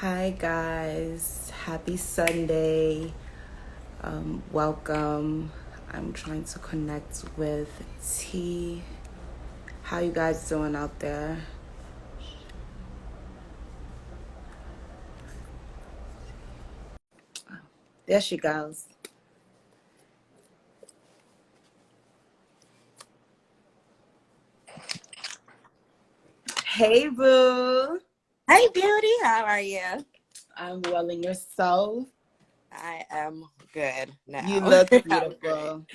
Hi guys, happy Sunday. Welcome. I'm trying to connect with T. How you guys doing out there? There she goes. Hey boo. Hey, beauty. How are you? I'm well, and yourself? I am good now. You look I'm great. beautiful.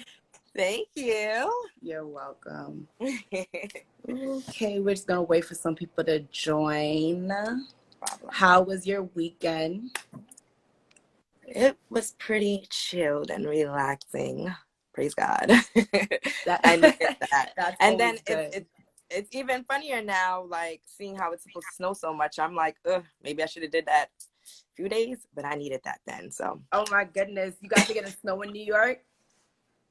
Thank you. You're welcome. Okay, we're just gonna wait for some people to join. Problem. How was your weekend? It was pretty chilled and relaxing. Praise God. That I needed that. that's And then always good. it's even funnier now, like seeing how it's supposed to snow so much. I'm like, ugh, maybe I should have did that a few days, but I needed that then. So Oh my goodness, you guys are getting snow in New York?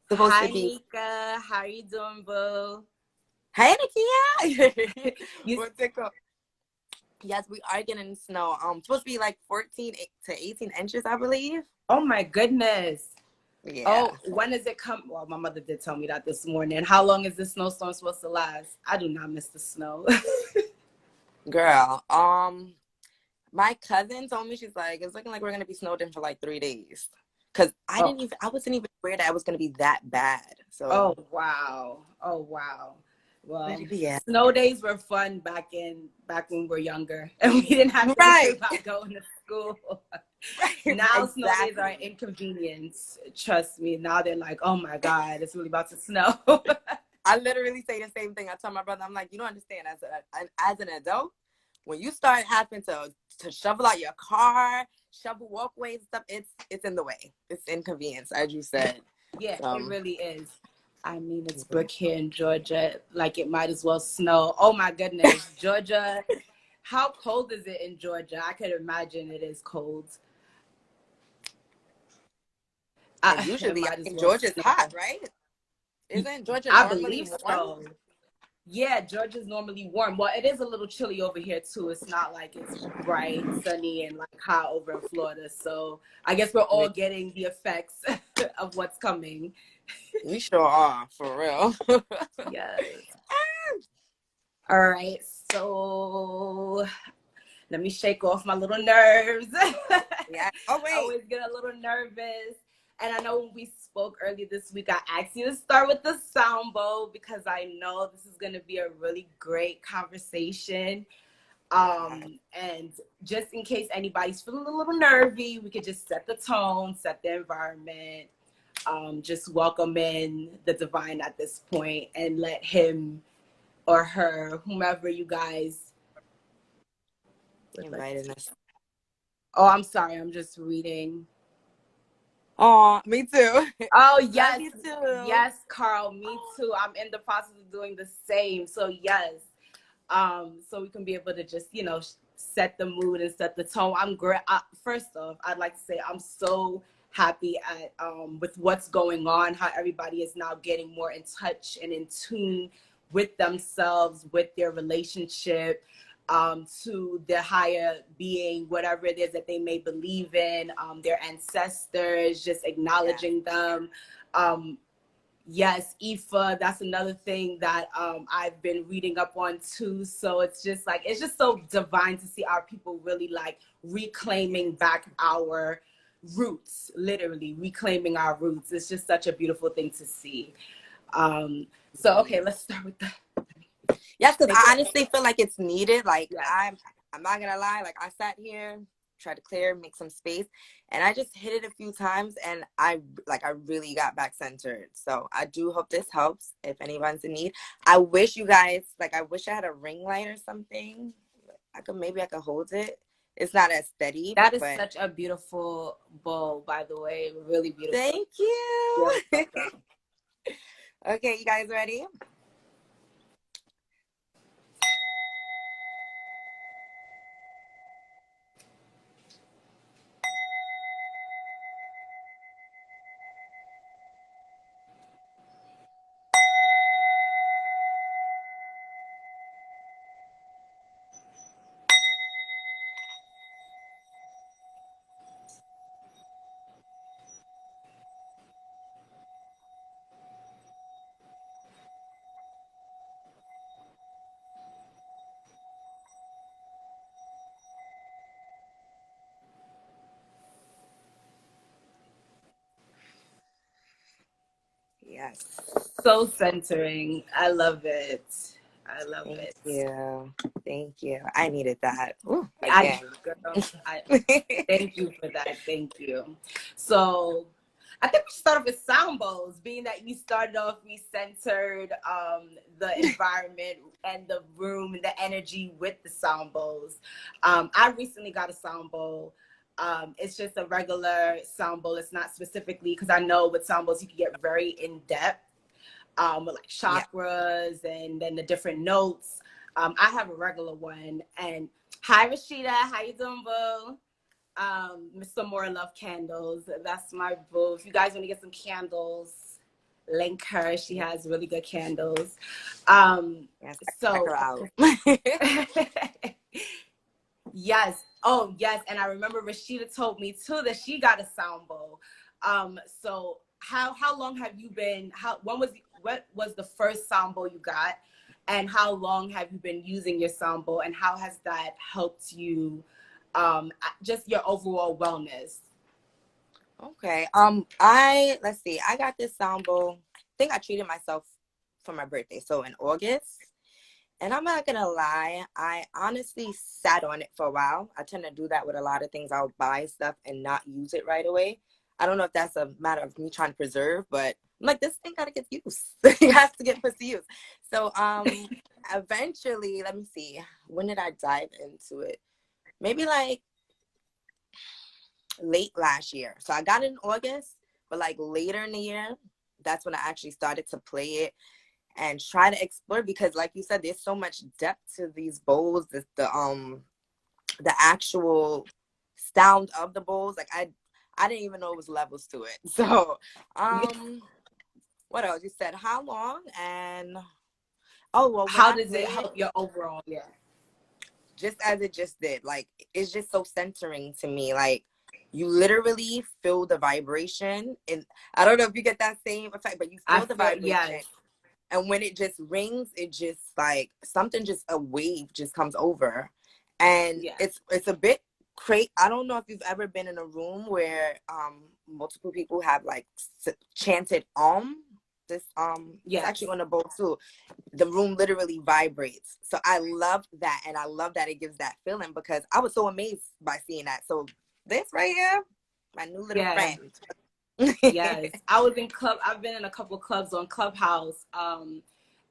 supposed to Hi be. Nika, how are you doing, boo? Hey, Nakia. You What's it called? Yes, we are getting snow. Supposed to be like 14 to 18 inches, I believe. Oh my goodness. Yeah. Oh, when does it come? Well, my mother did tell me that this morning. How long is this snowstorm supposed to last? I do not miss the snow. Girl, my cousin told me, she's like, it's looking like we're gonna be snowed in for like 3 days. Cause Oh, I wasn't even aware that it was gonna be that bad. oh So wow. Oh wow. but Well, yeah. snow days were fun back when we were younger and we didn't have to worry Right. about going to school. Right. Now snow days are an Exactly. inconvenience. Trust me. Now they're like, oh my God, it's really about to snow. I literally say the same thing. I tell my brother, I'm like, you don't understand. As an adult, when you start having to shovel out your car, shovel walkways and stuff, it's in the way. It's inconvenience, as you said. Yeah, it Um, really is. I mean, it's brick here in Georgia. Like it might as well snow. Oh my goodness, Georgia. How cold is it in Georgia? I could imagine it is cold. and It usually I might as think well Georgia's hot, snow. right? Isn't Georgia I normally believe warm? so. Yeah, Georgia's normally warm. Well, it is a little chilly over here too. It's not like it's bright, sunny, and like hot over in Florida. So I guess we're all getting the effects of what's coming. We sure are, for real. Yes. All right. So let me shake off my little nerves. Yeah. Oh, I wait. always get a little nervous. And I know when we spoke earlier this week, I asked you to start with the sound bowl because I know this is going to be a really great conversation. And just in case anybody's feeling a little nervy, we could just set the tone, set the environment, just welcome in the divine at this point and let him or her, whomever you guys would like Inviting to. us. Oh, I'm sorry. I'm just reading. Oh, me too. Oh, Love yes. you too. Yes, Carl. Me too. I'm in the process of doing the same. So, yes. So we can be able to just, set the mood and set the tone. I'm great. First off, I'd like to say I'm so happy at with what's going on, how everybody is now getting more in touch and in tune with themselves, with their relationship, to their higher being, whatever it is that they may believe in, their ancestors, just acknowledging them. Yes, Ifa, that's another thing that I've been reading up on too. So it's just so divine to see our people really like reclaiming back our roots, literally reclaiming our roots. It's just such a beautiful thing to see. So okay, let's start with that. Yes, because I honestly feel like it's needed. Like Yes. I'm not gonna lie. Like I sat here, tried to clear, make some space, and I just hit it a few times, and I really got back centered. So I do hope this helps. If anyone's in need, I wish you guys I wish I had a ring light or something. Maybe I could hold it. It's not as steady. That is But such a beautiful bowl, by the way. Really beautiful. thank you. Yeah. Okay, you guys ready? Yes. So centering. I love it. I love Thank it. you. Thank you. I needed that. Ooh, I, again. girl, thank you for that. Thank you. So I think we should start off with sound bowls, being that you started off, we centered the environment and the room and the energy with the sound bowls. I recently got a sound bowl. It's just a regular sound bowl. It's not specifically, because I know with sound bowls you can get very in depth with like chakras and then the different notes. I have a regular one. And hi Rashida, how you doing, boo? Mr. More Love Candles. That's my boo. If you guys want to get some candles, link her. She has really good candles. Yes, So check her out. yes. Oh, yes. And I remember Rashida told me too that she got a sound bowl. So how long have you been? What was the first sound bowl you got, and how long have you been using your sound bowl, and how has that helped you? Just your overall wellness. Okay. Let's see. I got this sound bowl. I think I treated myself for my birthday. So in August. And I'm not gonna lie, I honestly sat on it for a while. I tend to do that with a lot of things. I'll buy stuff and not use it right away. I don't know if that's a matter of me trying to preserve, but I'm like, this thing gotta get used. It has to get put to use. So eventually, let me see. When did I dive into it? Maybe like late last year. So I got it in August, but like later in the year, that's when I actually started to play it and try to explore, because like you said, there's so much depth to these bowls, the actual sound of the bowls. Like I didn't even know it was levels to it. So what else? You said how long, and oh well, when How I does play it it, help your overall? Yeah. just as it just did, like it's just so centering to me. Like you literally feel the vibration, and I don't know if you get that same effect, but you I feel the feel, vibration. yes. And when it just rings, it just like something, just a wave just comes over. And Yes. it's a bit crazy. I don't know if you've ever been in a room where multiple people have like chanted this it's Yes. actually on the bowl too. The room literally vibrates. So I love that, and I love that it gives that feeling, because I was so amazed by seeing that. So this right here, my new little Yeah. friend. Yes. I've been in a couple clubs on Clubhouse.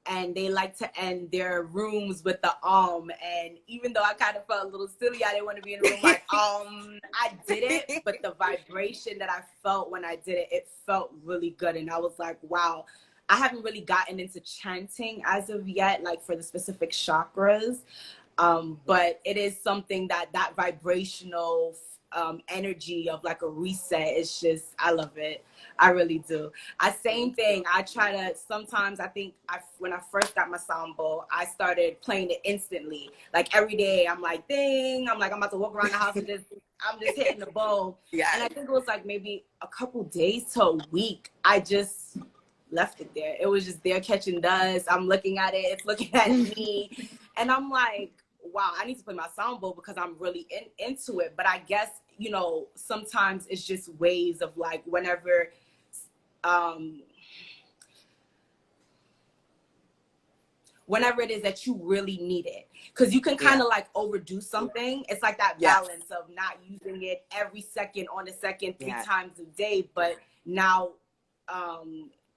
And they like to end their rooms with the and even though I kind of felt a little silly, I didn't want to be in the room like I did it, but the vibration that I felt when I did it, it felt really good. And I was like, wow, I haven't really gotten into chanting as of yet, like for the specific chakras. But it is something that vibrational energy of like a reset. It's just, I love it. I really do. Same thing. I try to, sometimes I think when I first got my sound bowl, I started playing it instantly. Like every day I'm like, ding, I'm about to walk around the house and I'm just hitting the bowl. Yeah. And I think it was like maybe a couple days to a week, I just left it there. It was just there catching dust. I'm looking at it, it's looking at me. And I'm like, wow, I need to play my sound bowl because I'm really into it. But I guess, sometimes it's just ways of like whenever it is that you really need it, because you can kind of like overdo something. It's like that balance of not using it every second on the second, 3 times a day, but now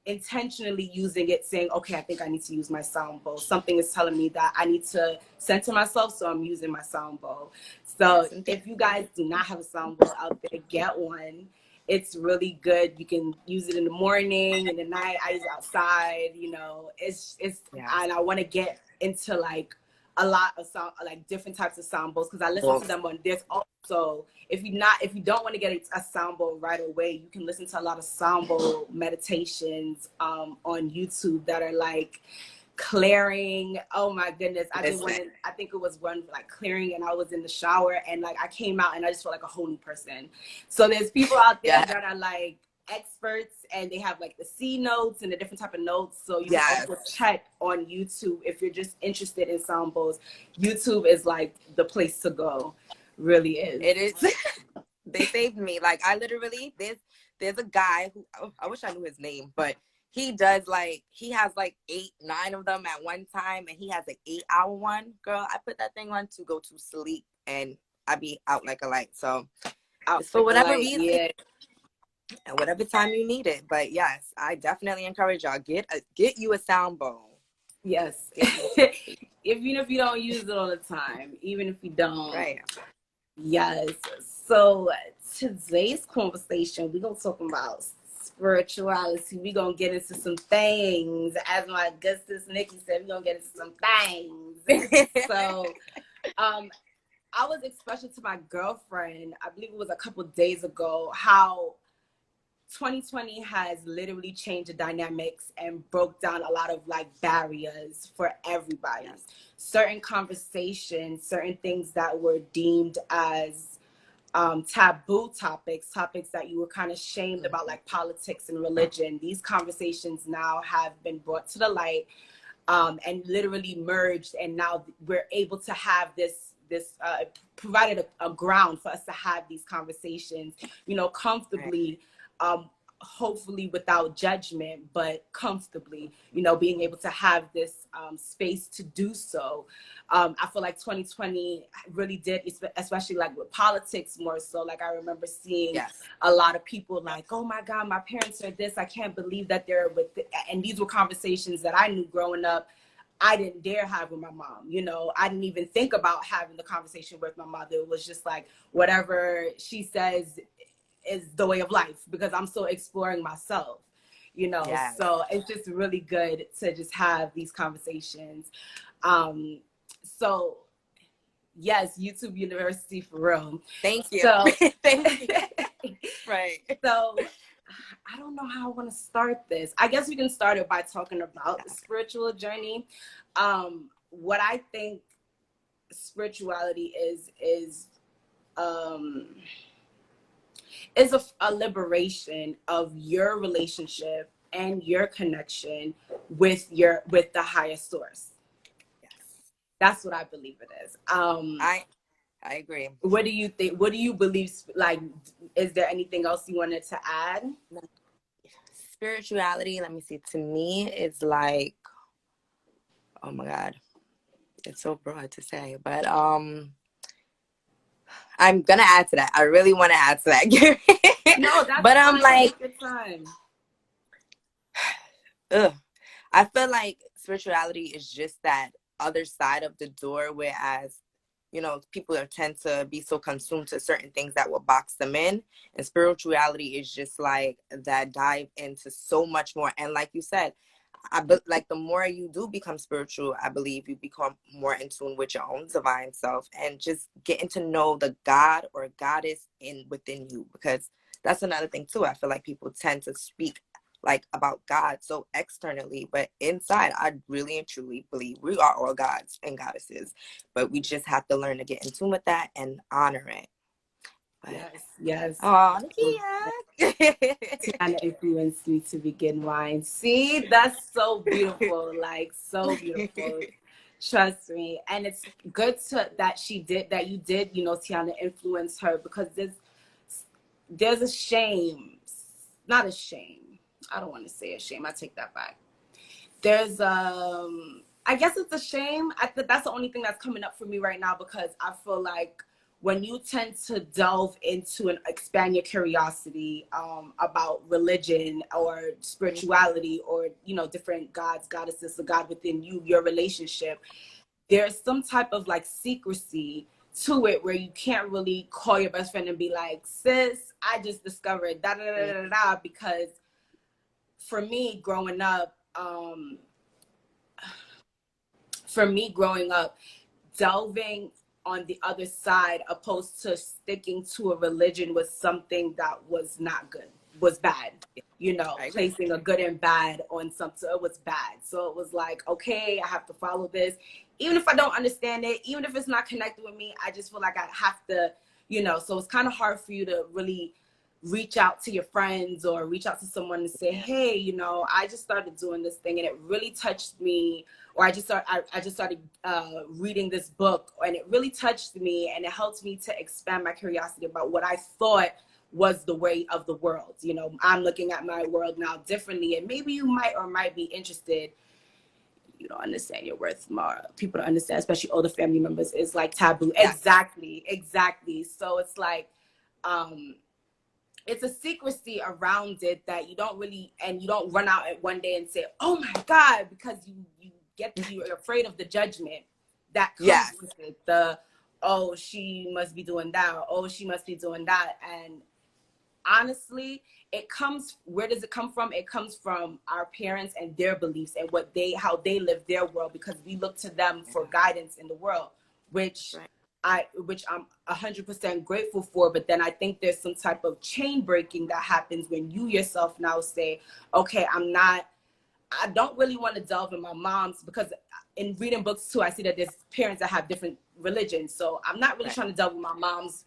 intentionally using it, saying, okay, I think I need to use my sound bowl. Something is telling me that I need to center myself, so I'm using my sound bowl. So if you guys do not have a sound bowl out there, get one. It's really good. You can use it in the morning, in the night. I use it outside. It's and I want to get into like a lot of sound, like different types of sound bowls, because I listen to them on. There's also, if you don't want to get a sound bowl right away, you can listen to a lot of sound bowl meditations on YouTube that are like clearing. Oh my goodness, I did one. I think it was one like clearing, and I was in the shower, and like I came out and I just felt like a whole new person. So there's people out there that are like experts, and they have like the C notes and the different type of notes. So you can also check on YouTube if you're just interested in sound bowls. YouTube is like the place to go. Really is. It is. They saved me. Like I literally, there's a guy who, I wish I knew his name, but he does like, he has like 8, 9 of them at one time, and he has an 8-hour one. Girl, I put that thing on to go to sleep, and I be out like a light. So Out it's for like a whatever light, reason yeah. and whatever time you need it. But yes, I definitely encourage y'all, get you a sound bowl. Yes. Even if you don't use it all the time, even if you don't. Right. Yes. So today's conversation, we're gonna talk about spirituality. We're gonna get into some things. As my good sis Nikki said, we're gonna get into some things. So I was expressing to my girlfriend, I believe it was a couple days ago, how 2020 has literally changed the dynamics and broke down a lot of like barriers for everybody. Yes. Certain conversations, certain things that were deemed as taboo topics that you were kind of shamed about, like politics and religion. These conversations now have been brought to the light and literally merged, and now we're able to have this provided a ground for us to have these conversations, you know, comfortably, hopefully without judgment, but comfortably, you know, being able to have this space to do so. I feel like 2020 really did, especially like with politics more so. Like I remember seeing a lot of people like, oh my God, my parents are this, I can't believe that they're with and these were conversations that I knew growing up I didn't dare have with my mom. You know, I didn't even think about having the conversation with my mother. It was just like, whatever she says is the way of life, because I'm still exploring myself, you know. So it's just really good to just have these conversations. So yes, YouTube University for real. Thank you. So, thank you. Right. So I don't know how I want to start this. I guess we can start it by talking about the spiritual journey. What I think spirituality is a liberation of your relationship and your connection with the higher source. Yes. That's what I believe it is. I agree. What do you think? What do you believe? Like, is there anything else you wanted to add? Spirituality, let me see, to me is like, oh my God, it's so broad to say, but I'm gonna add to that. I really want to add to that. No, that's but I'm like, good time. I feel like spirituality is just that other side of the door, whereas, you know, people tend to be so consumed to certain things that will box them in, and spirituality is just like that dive into so much more. And like you said, like the more you do become spiritual, I believe you become more in tune with your own divine self and just getting to know the God or goddess within you, because that's another thing too. I feel like people tend to speak like about God so externally, but inside I really and truly believe we are all gods and goddesses, but we just have to learn to get in tune with that and honor it. But, yes. Oh, Teyanna influenced me to begin mine. See, that's so beautiful, like so beautiful. Trust me, and it's good that you did, you know, Teyanna influence her, because there's a shame, not a shame. I don't want to say a shame. I take that back. There's I guess it's a shame. That's the only thing that's coming up for me right now, because I feel like when you tend to delve into and expand your curiosity about religion or spirituality, or, you know, different gods, goddesses, the God within you, your relationship, there's some type of like secrecy to it where you can't really call your best friend and be like, sis, I just discovered da da da da da, because for me growing up, delving on the other side opposed to sticking to a religion was something that was not good, was bad, you know. Placing a good and bad on something, it was bad. So it was like, okay, I have to follow this, even if I don't understand it, even if it's not connected with me. I just feel like I have to, you know. So it's kind of hard for you to really reach out to your friends or reach out to someone and say, hey, you know, I just started doing this thing and it really touched me, or I just started reading this book and it really touched me, and it helped me to expand my curiosity about what I thought was the way of the world. You know, I'm looking at my world now differently, and maybe you might be interested. You don't understand your worth. More people don't understand, especially older family members. It's like taboo. Yes. Exactly. So it's like, it's a secrecy around it that you don't really, and you don't run out at one day and say, "Oh my God," because you're afraid of the judgment that comes with it. Oh, she must be doing that. Or, oh, she must be doing that. And honestly, where does it come from? It comes from our parents and their beliefs and how they live their world, because we look to them for guidance in the world, which I'm 100% grateful for. But then I think there's some type of chain breaking that happens when you yourself now say, okay, I don't really want to delve in my mom's, because in reading books too, I see that there's parents that have different religions. So I'm not really trying to delve with my mom's,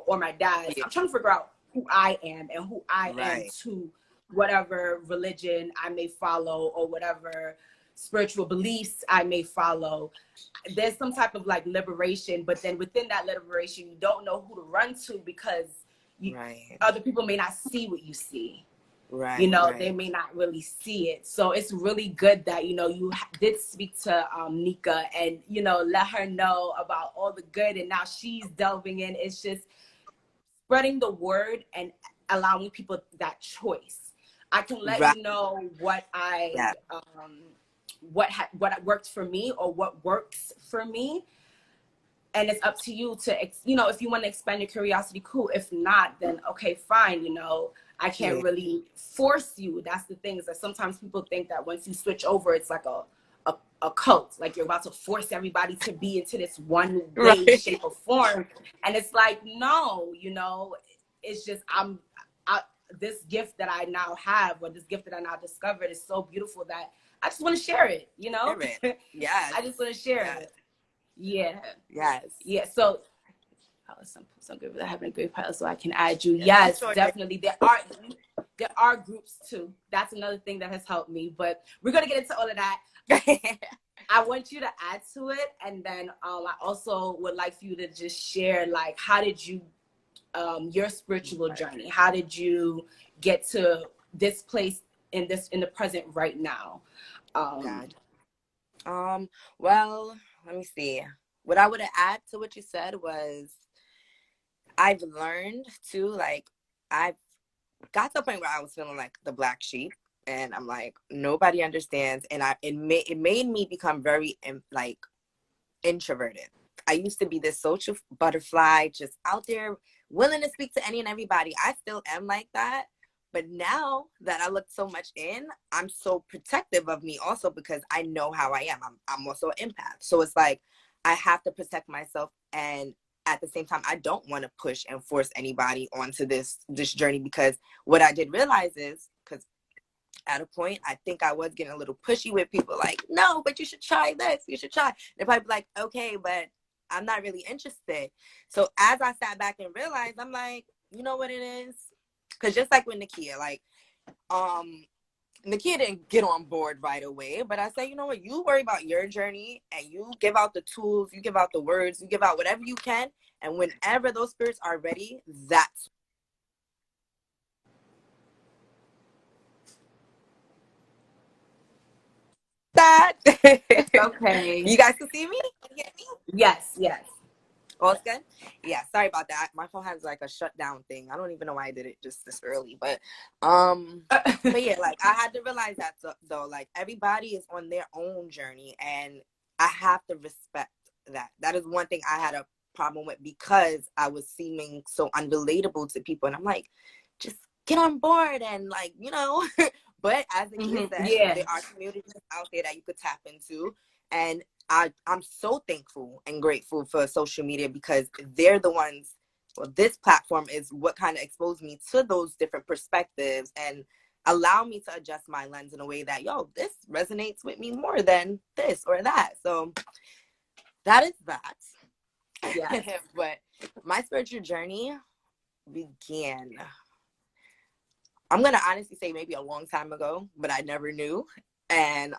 or my dad's. I'm trying to figure out who I am and who I am to whatever religion I may follow or whatever spiritual beliefs I may follow. There's some type of like liberation, but then within that liberation, you don't know who to run to, because other people may not see what you see. They may not really see it. So it's really good that, you did speak to Nika and, let her know about all the good. And now she's delving in. It's just spreading the word and allowing people that choice. I can let you know what what worked for me or what works for me. And it's up to you to, if you want to expand your curiosity, cool. If not, then okay, fine. I can't really force you. That's the thing, is that sometimes people think that once you switch over, it's like a cult. Like you're about to force everybody to be into this one way, shape, or form. And it's like, no, it's just, this gift that I now have, or this gift that I now discovered, is so beautiful that I just want to share it, Yes. I just want to share it. Yeah. Yes. Yeah. So some groups that have a great pilot, so I can add you. Yes, definitely. There are groups too. That's another thing that has helped me. But we're gonna get into all of that. I want you to add to it, and then I also would like for you to just share, like, how did you your spiritual journey? How did you get to this place in the present right now? Well, let me see. What I would add to what you said was, I've learned too, like, I've got to the point where I was feeling like the black sheep, and I'm like, nobody understands. And it made me become very like introverted. I used to be this social butterfly, just out there willing to speak to any and everybody. I still am like that. But now that I look so much in, I'm so protective of me also, because I know how I am. I'm also an empath. So it's like, I have to protect myself. And at the same time, I don't want to push and force anybody onto this journey, because what I did realize is, because at a point, I think I was getting a little pushy with people, like, no, but you should try this. You should try. They're probably like, okay, but I'm not really interested. So as I sat back and realized, I'm like, you know what it is? Because just like with Nakia, like, Nakia didn't get on board right away, but I said, you know what, you worry about your journey, and you give out the tools, you give out the words, you give out whatever you can, and whenever those spirits are ready, that's that. Okay. You guys can see me? Can you hear me? Yes. All good? Yeah, sorry about that. My phone has like a shutdown thing. I don't even know why I did it just this early, but yeah, like, I had to realize that though, like, everybody is on their own journey, and I have to respect that. That is one thing I had a problem with, because I was seeming so unrelatable to people, and I'm like, just get on board, and like, but as the kid said, there are communities out there that you could tap into, and I'm so thankful and grateful for social media, because they're the ones, well, this platform is what kind of exposed me to those different perspectives and allow me to adjust my lens in a way that, this resonates with me more than this or that. So that is that. Yeah. But my spiritual journey began, I'm going to honestly say, maybe a long time ago, but I never knew. And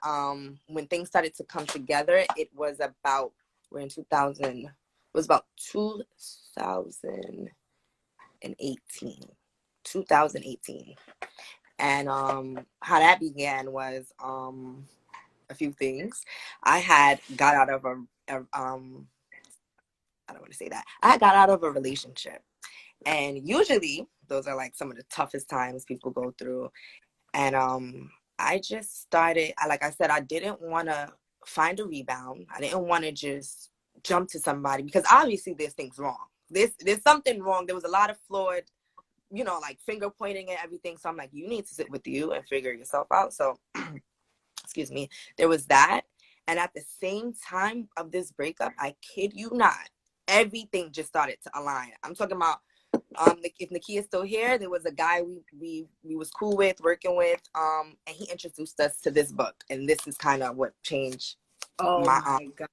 when things started to come together, it was about, we're in 2000, it was about 2018. 2018. And how that began was a few things. I had got out of I don't want to say that. I got out of a relationship. And usually those are like some of the toughest times people go through. And I just started, like I said, I didn't want to find a rebound. I didn't want to just jump to somebody because obviously there's things wrong. There's something wrong. There was a lot of flawed, you know, like finger pointing and everything. So I'm like, you need to sit with you and figure yourself out. So, excuse me, there was that. And at the same time of this breakup, I kid you not, everything just started to align. I'm talking about, if Nakia is still here, there was a guy we was cool with, working with, and he introduced us to this book. And this is kind of what changed my God.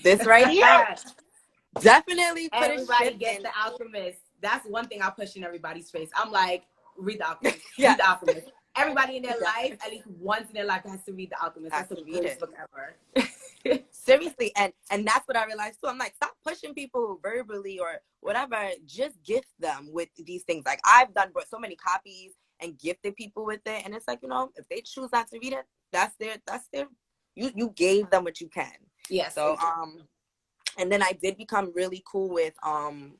This right here. Definitely put everybody get The Alchemist. That's one thing I push in everybody's face. I'm like, read The Alchemist. Yeah. Read The Alchemist. Everybody in their life, at least once in their life, has to read The Alchemist. That's the greatest book ever. Seriously, and that's what I realized too. I'm like, stop pushing people verbally or whatever. Just gift them with these things. Like I've brought so many copies and gifted people with it, and it's like, you know, if they choose not to read it, that's their. You gave them what you can. Yeah. So and then I did become really cool with an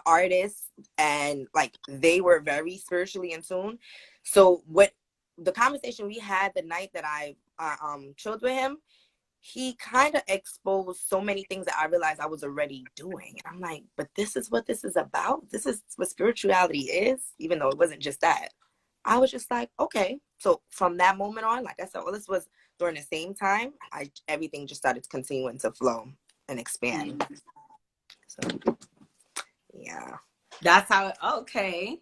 artist, and like they were very spiritually in tune. So what the conversation we had the night that I chilled with him, he kind of exposed so many things that I realized I was already doing. And I'm like, but this is what this is about. This is what spirituality is, even though it wasn't just that. I was just like, okay. So from that moment on, like I said, well, this was during the same time, everything just started continuing to flow and expand. So yeah. That's how okay.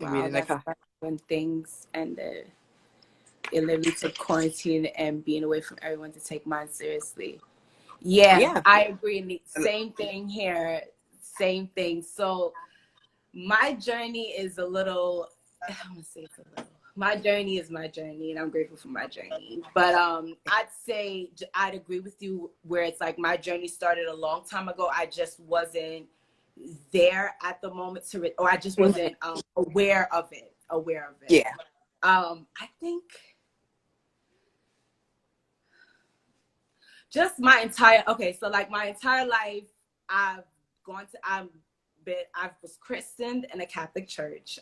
Wow, that's when things ended. It literally took quarantine and being away from everyone to take mine seriously. Yeah. I agree. Same thing here. Same thing. So my journey is a little, I want to say it's a little, my journey is my journey, and I'm grateful for my journey. But I'd say I'd agree with you where it's like my journey started a long time ago. I just wasn't there at the moment or I just wasn't aware of it. Yeah. I think just my entire life, I was christened in a Catholic church.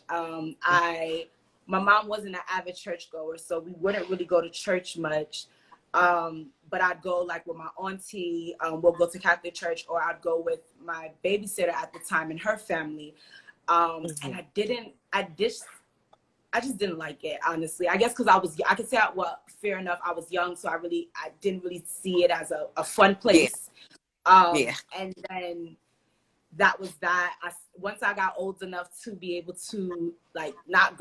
My mom wasn't an avid churchgoer, so we wouldn't really go to church much. But I'd go like with my auntie, we'll go to Catholic church, or I'd go with my babysitter at the time and her family. And I just didn't like it, honestly. I guess because I could say, well, fair enough, I was young, so I didn't really see it as a fun place. And then that was that. Once I got old enough to be able to like not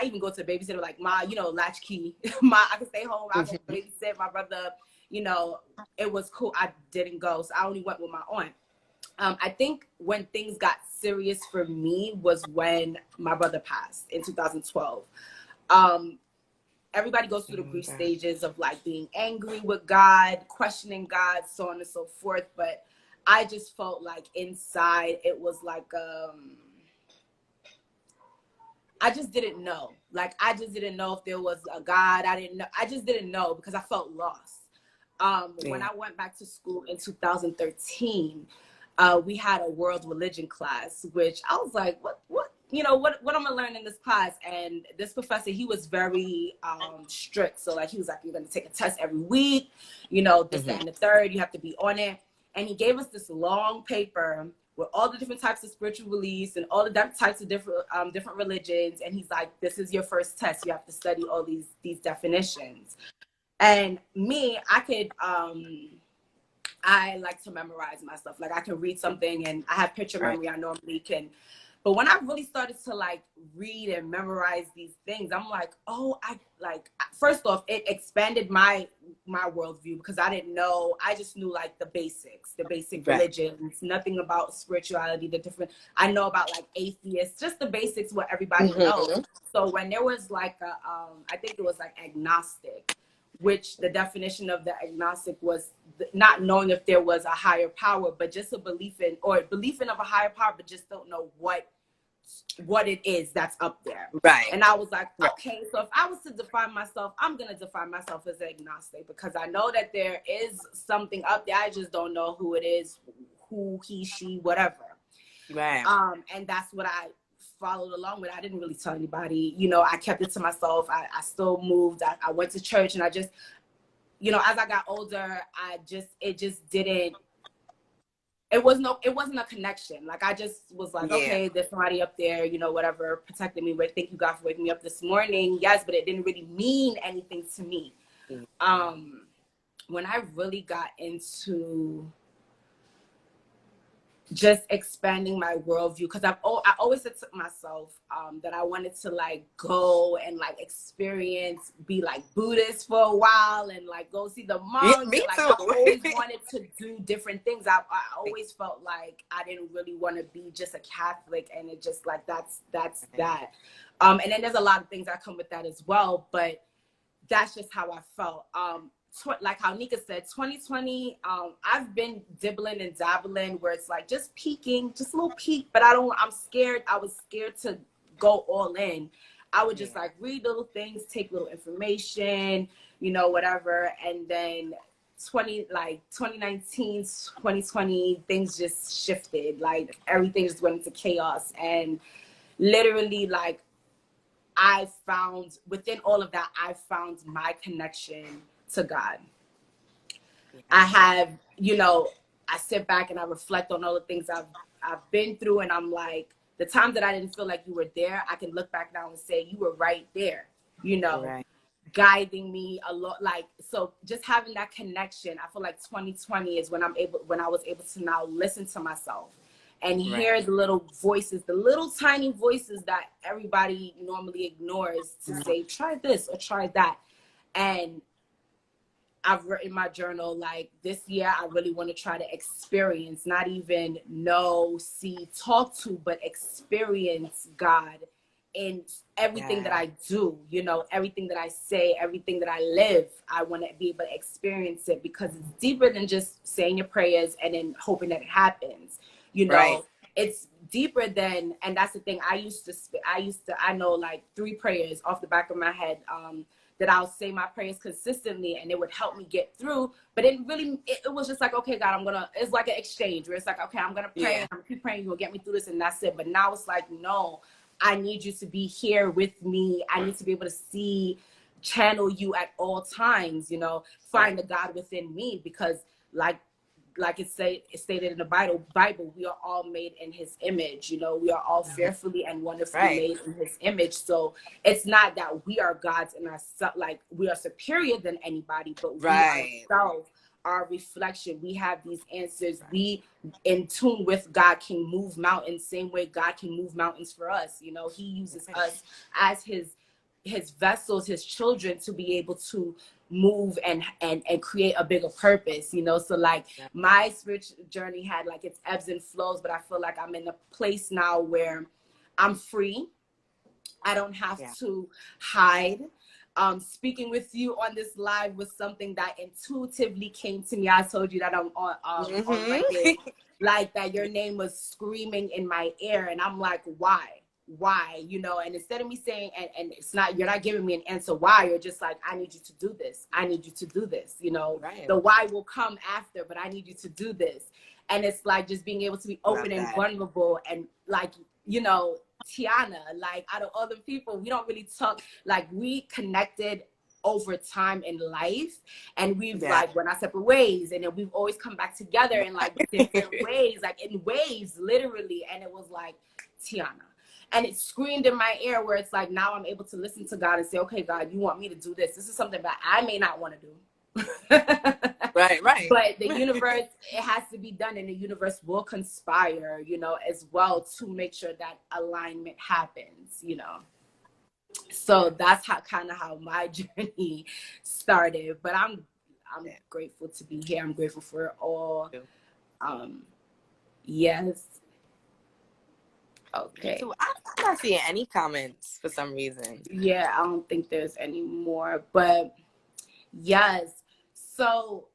even go to a babysitter, like Ma, you know, latchkey. Ma, I could stay home, I could babysit my brother, you know, it was cool. I didn't go, so I only went with my aunt. I think when things got serious for me was when my brother passed in 2012. Everybody goes through the grief stages of like being angry with God, questioning God, so on and so forth. But I just felt like inside it was like, I just didn't know. Like, I just didn't know if there was a God. I just didn't know because I felt lost. When I went back to school in 2013, we had a world religion class, which I was like, what am I learning in this class? And this professor, he was very strict. So like, he was like, you're going to take a test every week, you know, this, that, and the third, you have to be on it. And he gave us this long paper with all the different types of spiritual beliefs and all the types of different religions. And he's like, this is your first test. You have to study all these definitions. And me, I like to memorize my stuff. Like I can read something and I have picture memory. I normally can. But when I really started to like read and memorize these things, I'm like, oh, first off, it expanded my worldview because I didn't know. I just knew like the basic religions, nothing about spirituality, I know about like atheists, just the basics, what everybody knows. So when there was like I think it was like agnostic, which the definition of the agnostic was not knowing if there was a higher power, but just a belief in of a higher power, but just don't know what it is that's up there. Right. And I was like, okay, so if I was to define myself, I'm going to define myself as agnostic, because I know that there is something up there. I just don't know who it is, who, he, she, whatever. Right. And that's what I followed along with. I didn't really tell anybody, you know, I kept it to myself. I still moved. I went to church, and I just, you know, as I got older, it wasn't a connection. Like, I just was like, okay, there's somebody up there, you know, whatever, protecting me. But thank you, God, for waking me up this morning. Yes, but it didn't really mean anything to me. When I really got into just expanding my worldview, because I always said to myself that I wanted to like go and like experience, be like Buddhist for a while, and like go see the monks. Me like, too. I always wanted to do different things. I always felt like I didn't really want to be just a Catholic, and it just like that's that. And then there's a lot of things that come with that as well, but that's just how I felt. Like how Nika said, 2020, I've been dibbling and dabbling where it's like just peeking, just a little peek, but I'm scared. I was scared to go all in. I would just like read little things, take little information, you know, whatever. And then 2019, 2020, things just shifted. Like everything just went into chaos. And literally, like, I found within all of that, I found my connection to God. I have, you know, I sit back and I reflect on all the things I've been through, and I'm like, the times that I didn't feel like you were there, I can look back now and say you were right there, you know, guiding me a lot. Like, so just having that connection, I feel like 2020 is when I was able to now listen to myself and hear the little voices, the little tiny voices that everybody normally ignores, to say, try this or try that. And I've written in my journal, like, this year, I really want to try to experience, not even know, see, talk to, but experience God in everything that I do, you know, everything that I say, everything that I live. I want to be able to experience it, because it's deeper than just saying your prayers and then hoping that it happens. You know, it's deeper than, and that's the thing. I know like 3 prayers off the back of my head, that I'll say my prayers consistently, and it would help me get through. But it was just like, okay, God, it's like an exchange where it's like, okay, I'm going to pray, and I'm going to keep praying, you're going to get me through this, and that's it. But now it's like, no, I need you to be here with me. I need to be able to channel you at all times, you know, find the God within me, because like it's stated in the Bible, we are all made in his image. You know, we are all fearfully and wonderfully made in his image. So it's not that we are gods and like we are superior than anybody, but we ourselves, our reflection, we have these answers. We in tune with God can move mountains, same way God can move mountains for us. You know, he uses us as his vessels, his children, to be able to move and create a bigger purpose, you know. So like my spiritual journey had like its ebbs and flows, but I feel like I'm in a place now where I'm free. I don't have to hide. Speaking with you on this live was something that intuitively came to me. I told you that I'm on record, like that your name was screaming in my ear, and I'm like, why, you know? And instead of me saying, and you're not giving me an answer why, you're just like, I need you to do this, you know. The why will come after, but I need you to do this. And it's like just being able to be open and vulnerable, and like, you know, Teyanna, like out of other people, we don't really talk, like we connected over time in life, and we've like went our separate ways, and then we've always come back together in like different ways, like in waves, literally. And it was like, Teyanna. And it screamed in my ear, where it's like, now I'm able to listen to God and say, okay, God, you want me to do this. This is something that I may not want to do. Right. But the universe, it has to be done, and the universe will conspire, you know, as well, to make sure that alignment happens, you know. So that's how my journey started. But I'm grateful to be here. I'm grateful for it all. Yes. Okay. So I'm not seeing any comments for some reason. Yeah, I don't think there's any more. But yes. So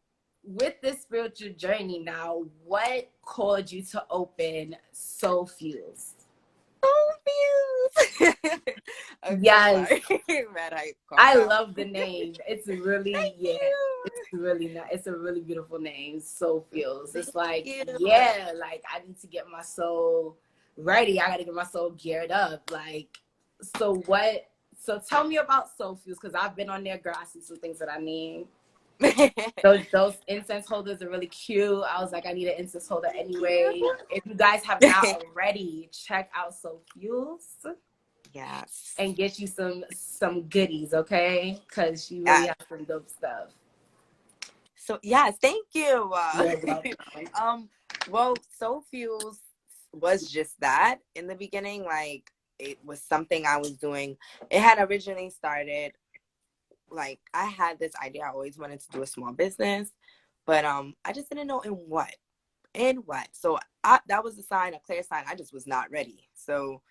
with this spiritual journey now, what caused you to open Soulfuels? Soulfuels. I'm so Yes, sorry. Mad I I coughed out. love the name. It's really, Thank yeah, it's you. really nice. It's a really beautiful name, Soulfuels. Thank It's like, you. yeah, like I need to get my soul ready. I got to get my soul geared up. Like, so what? So tell me about Soulfuels, because I've been on there, girl. I see some things that I need. Those incense holders are really cute. I was like, I need an incense holder anyway. If you guys have not already, check out Soulfuels. Yes. And get you some goodies, okay? Because she really Yes. has some dope stuff. So yes, thank you. You're welcome. Well, Soulfuels was just that in the beginning. Like it was something I was doing. It had originally started like I had this idea. I always wanted to do a small business, but I just didn't know in what. In what. So that was a sign, a clear sign. I just was not ready. So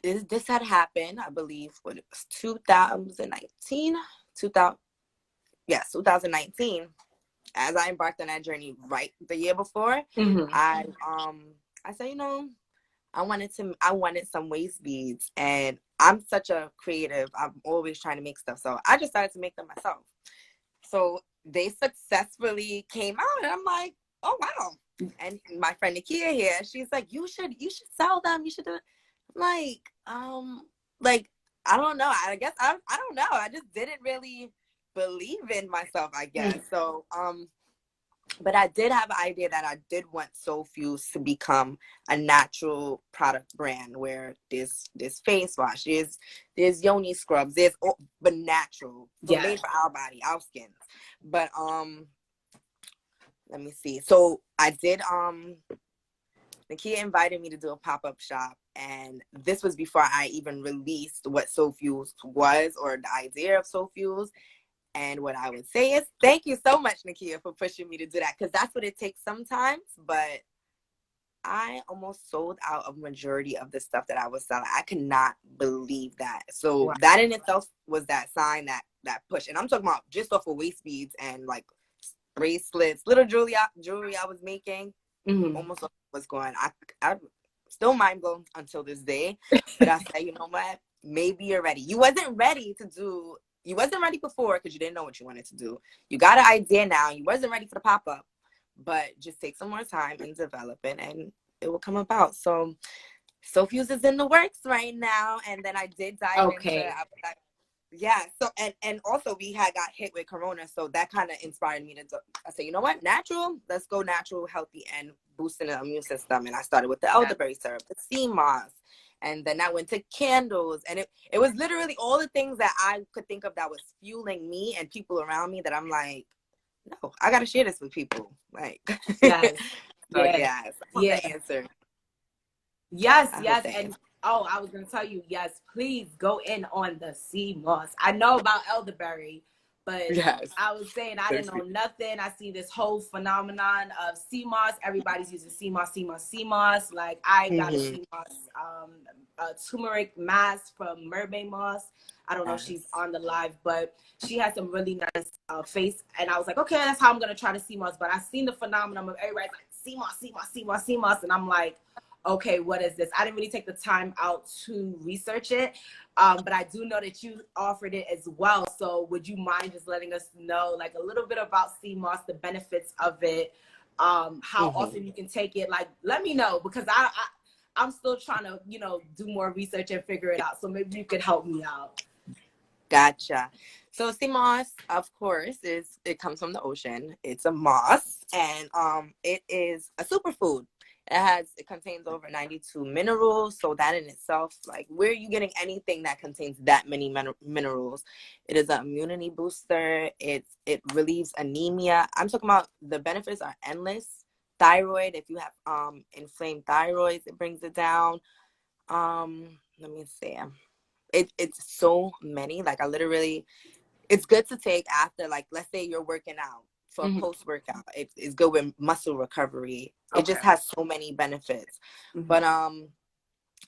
this had happened, I believe, when it was 2019. 2019. As I embarked on that journey right the year before, Mm-hmm. I said, I wanted some waist beads, and I'm such a creative. I'm always trying to make stuff. So I just started to make them myself. So they successfully came out, and I'm like, oh wow. And my friend Nakia here, she's like, you should sell them. You should do it. Like I don't know. I guess I don't know. I just didn't really believe in myself, I guess. So but I did have an idea that I did want Soulfuels to become a natural product brand where there's face wash, there's yoni scrubs, but natural, so made for our body, our skins. But let me see. So I did Nakia invited me to do a pop-up shop, and this was before I even released what Soulfuels was or the idea of Soulfuels. And what I would say is, thank you so much, Nakia, for pushing me to do that, because that's what it takes sometimes. But I almost sold out of majority of the stuff that I was selling. I could not believe that. So Wow. that in itself was that sign, that push. And I'm talking about just off of waist beads and like bracelets, little jewelry I was making. Mm-hmm. Almost was going. I still mind blown until this day. But I said, you know what? Maybe you're ready. You wasn't ready before because you didn't know what you wanted to do. You got an idea now. You wasn't ready for the pop-up, but just take some more time and develop it, and it will come about. So Soulfuels is in the works right now. And then I did dive into yeah. So and also we got hit with Corona, so that kind of inspired me to do. I said, you know what, natural, let's go natural, healthy, and boosting the immune system. And I started with the elderberry syrup, the sea moss, and then I went to candles, and it was literally all the things that I could think of that was fueling me and people around me that I'm like, no, I gotta share this with people. Like Yes. so yes, I hope that answer. Yes. And I was gonna tell you, yes, please go in on the sea moss. I know about elderberry, but I was saying I didn't know nothing. I see this whole phenomenon of sea moss. Everybody's using sea moss. Like I got a sea moss, a turmeric mask from Mermaid Moss. I don't know if she's on the live, but she has some really nice face. And I was like, okay, that's how I'm gonna try to sea moss. But I seen the phenomenon of everybody's like sea moss, and I'm like, okay, what is this? I didn't really take the time out to research it, but I do know that you offered it as well. So would you mind just letting us know like a little bit about sea moss, the benefits of it, how often you can take it? Like, let me know, because I'm still trying to, do more research and figure it out. So maybe you could help me out. Gotcha. So sea moss, of course, it comes from the ocean. It's a moss, and it is a superfood. It contains over 92 minerals. So that in itself, like, where are you getting anything that contains that many minerals? It is an immunity booster. It relieves anemia. I'm talking about the benefits are endless. Thyroid, if you have inflamed thyroids, it brings it down. Let me see. It's so many. Like, it's good to take after, like, let's say you're working out. For post-workout, it's good with muscle recovery. It just has so many benefits. But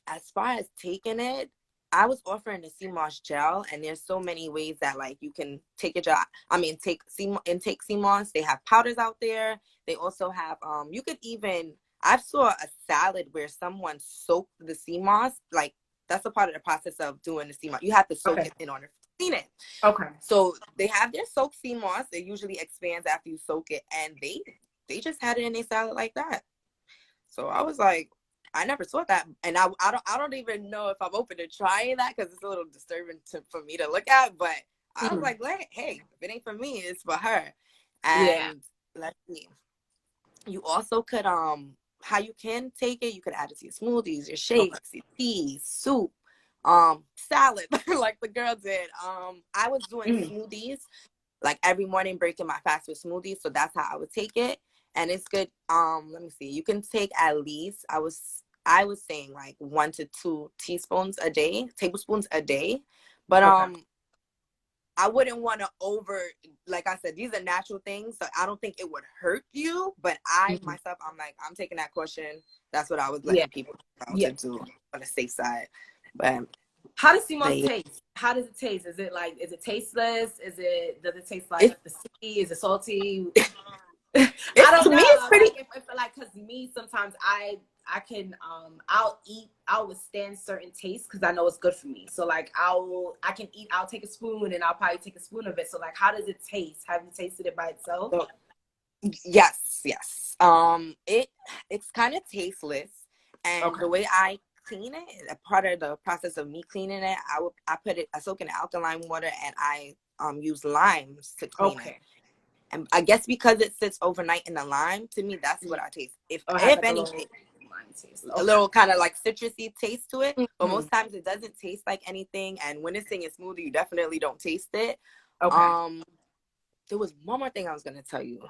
as far as taking it, I was offering the sea moss gel, and there's so many ways that like you can take a gel. I mean, take sea moss. They have powders out there. They also have you could even, I saw a salad where someone soaked the sea moss. Like that's a part of the process of doing the sea moss. You have to soak it in order to clean it. Okay. So they have their soaked sea moss. It usually expands after you soak it, and they just had it in their salad like that. So I was like, I never saw that, and I don't even know if I'm open to trying that because it's a little disturbing for me to look at. But I was like, hey, if it ain't for me, it's for her. And let's see, you also could how you can take it. You could add it to your smoothies, your shakes, your teas, soup, salad, like the girl did. I was doing smoothies like every morning, breaking my fast with smoothies, so that's how I would take it. And it's good. Let me see. You can take at least, I was saying like 1 to 2 tablespoons a day. But I wouldn't want to like I said, these are natural things, so I don't think it would hurt you. But I myself, I'm like, I'm taking that caution. That's what I was letting people know to do on the safe side. But how does sea moss taste? How does it taste? Is it tasteless? Does it taste like the sea? Is it salty? I don't know. It's pretty. Like, cause me, sometimes I I'll withstand certain tastes because I know it's good for me. So like I'll take a spoon and I'll probably take a spoon of it. So like, how does it taste? Have you tasted it by itself? So, yes. It's kind of tasteless, and the way I clean it, a part of the process of me cleaning it, I soak in alkaline water, and I use limes to clean it. And I guess because it sits overnight in the lime, to me, that's what I taste. If anything, a little kind of like citrusy taste to it. But most times it doesn't taste like anything. And when it's in your smoothie, you definitely don't taste it. There was one more thing I was going to tell you.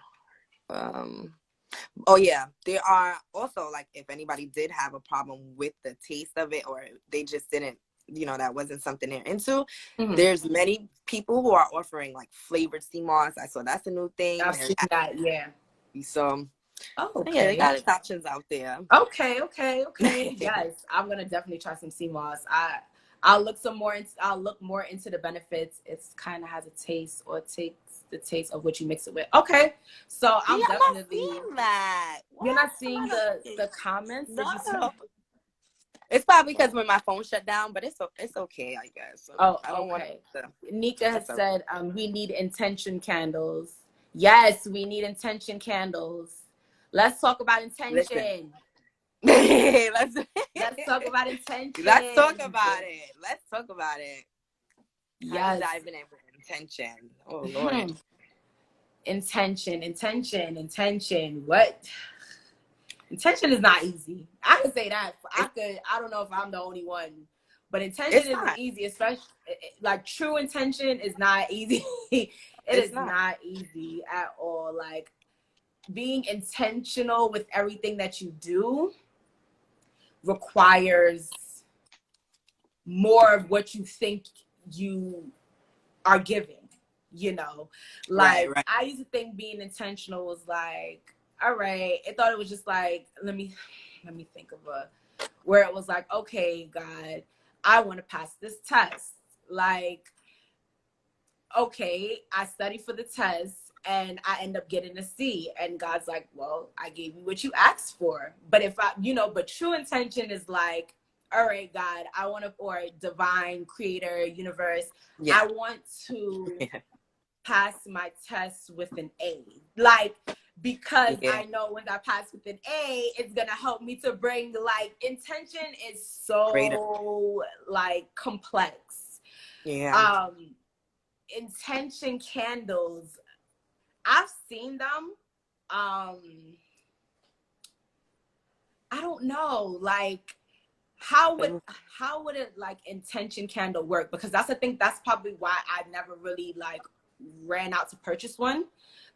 Oh yeah, there are also, like, if anybody did have a problem with the taste of it, or they just didn't, that wasn't something they're into, there's many people who are offering like flavored sea moss. I saw that's a new thing. I've seen that, So yeah, they got options out there. Okay. Yes, I'm gonna definitely try some sea moss. I'll look more into the benefits. It's kind of has a taste, or takes the taste of what you mix it with. Okay, so I'm definitely not seeing that. You're not seeing the comments? No. It's probably because when my phone shut down, but it's okay, I guess. I don't want to. Nika has said we need intention candles. Yes, we need intention candles. Let's talk about intention. Let's talk about intention. Let's talk about it. Yes. Diving in with intention. Oh Lord. Intention. What? Intention is not easy. I can say that. I don't know if I'm the only one, but intention isn't easy, especially like true intention is not easy. It is not easy at all. Like, being intentional with everything that you do requires more of what you think you are giving, like right. I used to think being intentional was like, all right, I thought it was just like, let me think of where it was like, okay, God, I want to pass this test. Like, okay, I study for the test and I end up getting a C, and God's like, well, I gave you what you asked for. But but true intention is like, all right, God, I want to, or divine creator, universe, I want to pass my test with an A. Like, because I know when I pass with an A, it's going to help me to bring, like, intention is so, like, complex. Yeah. Intention candles, I've seen them. I don't know, like, how would it, like, intention candle work? Because that's probably why I never really, like, ran out to purchase one,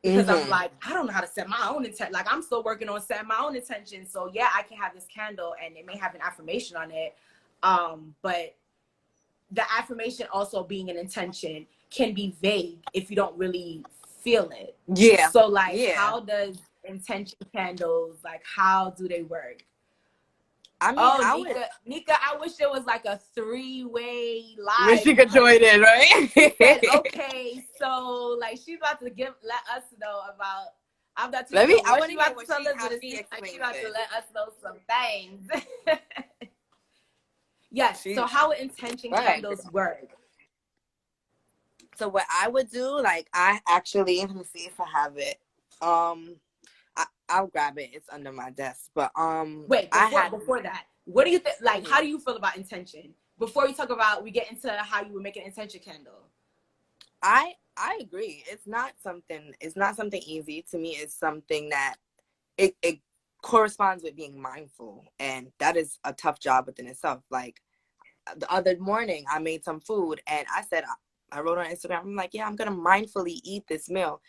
because I'm like, I don't know how to set my own intention. Like, I'm still working on setting my own intention. So yeah, I can have this candle and it may have an affirmation on it, but the affirmation also being an intention can be vague if you don't really feel it. So like, how does intention candles, like, how do they work? I mean, Oh, I would Nika, I wish there was like a 3-way wish live. you could join in, right? She said, okay, so like she's about to let us know about. I'm not too Let me. sure I what want she to hear about to what tell us, how but it she seems like she explains about to it. let us know some things. Yes. So how would intention candles work? So what I would do, like I actually, let me see if I have it. I'll grab it. It's under my desk. But Wait, I had before that, what do you think? Like, how do you feel about intention? Before we talk about, we get into how you would make an intention candle. I agree. It's not something easy. To me, it's something that it corresponds with being mindful, and that is a tough job within itself. Like the other morning, I made some food, and I wrote on Instagram, I'm like, yeah, I'm gonna mindfully eat this meal,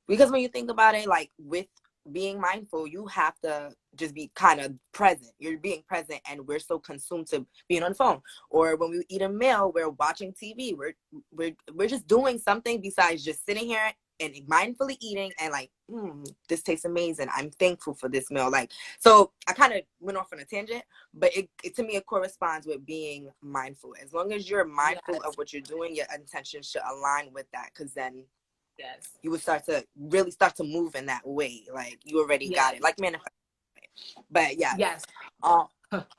because when you think about it, like with being mindful, you have to just be kind of present. You're being present, and we're so consumed to being on the phone. Or when we eat a meal, we're watching TV. We're just doing something besides just sitting here and mindfully eating and like, this tastes amazing. I'm thankful for this meal. Like, so I kind of went off on a tangent, but it to me, it corresponds with being mindful. As long as you're mindful of what you're doing, your intention should align with that, because then you would really start to move in that way. Like you already got it, like manifest. But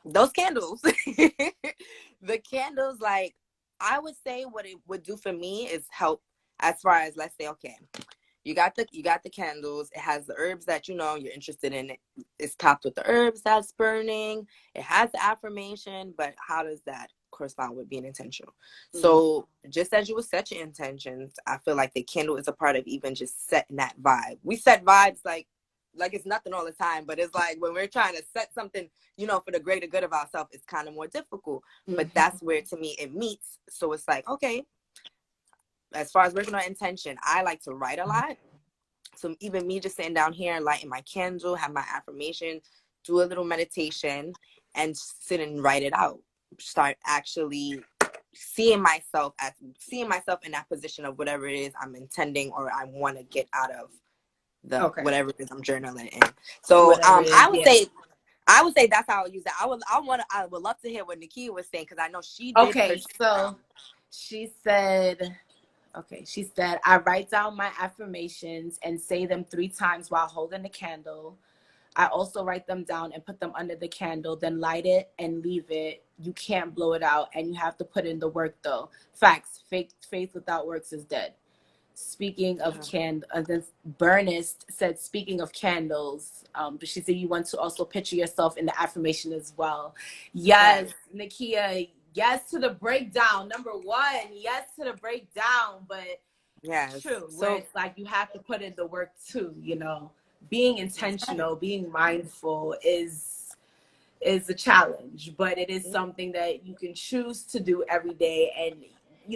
those candles, the candles, like I would say what it would do for me is help as far as, let's say, okay, you got the candles. It has the herbs that you're interested in. It's topped with the herbs that's burning. It has the affirmation, but how does that correspond with being intentional? So just as you would set your intentions, I feel like the candle is a part of even just setting that vibe. We set vibes like it's nothing all the time, but it's like when we're trying to set something, for the greater good of ourselves, it's kind of more difficult. But that's where, to me, it meets. So it's like, okay, as far as working on intention, I like to write a lot. So even me just sitting down here and lighting my candle, have my affirmation, do a little meditation, and sit and write it out. Start actually seeing myself in that position of whatever it is I'm intending or I want to get out of whatever it is I'm journaling in. So I would say that's how I use it. I would love to hear what Nakia was saying, because I know she did. Okay, so she said, I write down my affirmations and say them 3 times while holding the candle. I also write them down and put them under the candle, then light it and leave it. You can't blow it out, and you have to put in the work, though. Facts. Faith without works is dead. Speaking of candles, Bernest said, speaking of candles, but she said you want to also picture yourself in the affirmation as well. Yes, Nakia, yes to the breakdown. Number 1, yes to the breakdown, but true. So where it's like you have to put in the work too, Being intentional, being mindful is a challenge, but it is something that you can choose to do every day. And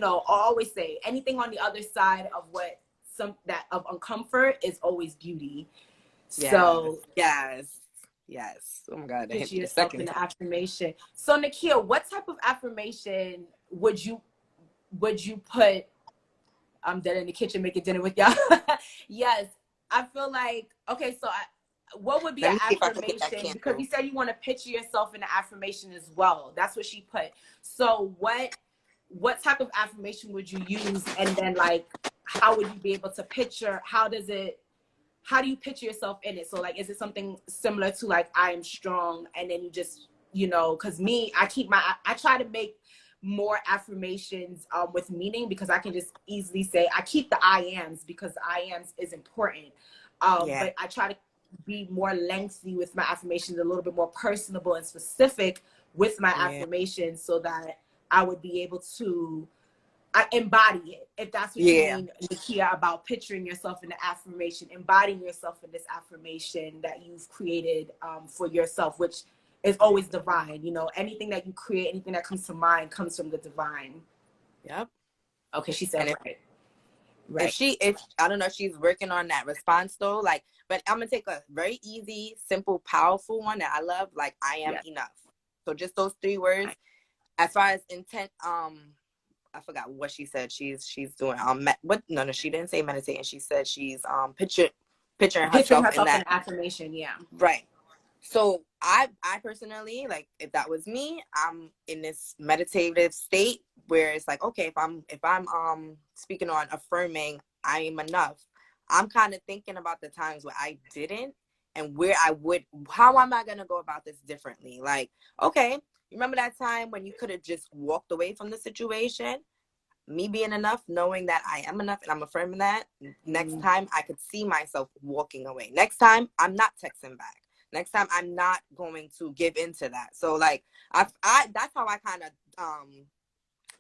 I always say anything on the other side of of uncomfort is always beauty. So yes. Oh my God, put yourself in the affirmation. So Nakia, what type of affirmation would you put? I'm dead in the kitchen making dinner with y'all. Yes, I feel like what would be an affirmation? Because you said you want to picture yourself in the affirmation as well. That's what she put. So what type of affirmation would you use? And then like, how would you be able to picture? How do you picture yourself in it? So like, is it something similar to like, I am strong? And then you just, cause me, I try to make more affirmations with meaning, because I can just easily say, I keep the I ams because I ams is important. But I try to be more lengthy with my affirmations, a little bit more personable and specific with my affirmations, so that I would be able to embody it, if that's what you mean, Nakia, about picturing yourself in the affirmation, embodying yourself in this affirmation that you've created for yourself, which is always divine. Anything that you create, anything that comes to mind comes from the divine. Yep. Okay, she said right. If I don't know if she's working on that response though, like, but I'm gonna take a very easy, simple, powerful one that I love, like I am enough. So just those 3 words. As far as intent, I forgot what she said. She's doing no, she didn't say meditating. She said she's picturing herself in that affirmation. Yeah. Right. So I personally, like, if that was me, I'm in this meditative state where it's like, okay, if I'm speaking on affirming I am enough, I'm kind of thinking about the times where I didn't and where I would, how am I going to go about this differently? Like, okay, you remember that time when you could have just walked away from the situation? Me being enough, knowing that I am enough and I'm affirming that, next time I could see myself walking away. Next time I'm not texting back. Next time I'm not going to give into that. So like I that's how I kind of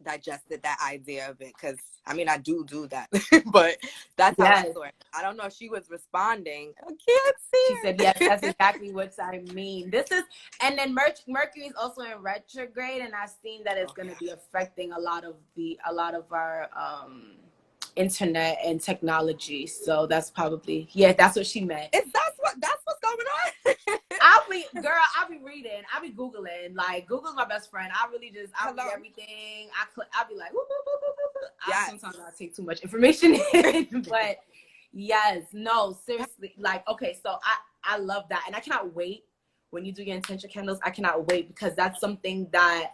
digested that idea of it, because I mean I do that but that's how I saw it. I don't know if she was responding. I can't see she her. said yes, that's exactly what I mean. This is, and then Mercury is also in retrograde, and I've seen that it's going to be affecting a lot of our internet and technology. So that's probably, that's what she meant. That's what's going on. I'll be reading, I'll be Googling. Like, Google's my best friend. I read everything. I'll be like, whoop, whoop, whoop, whoop, whoop. Yes. Sometimes I take too much information in, but yes, no, seriously. Like, okay, so I love that. And I cannot wait when you do your intention candles. I cannot wait, because that's something that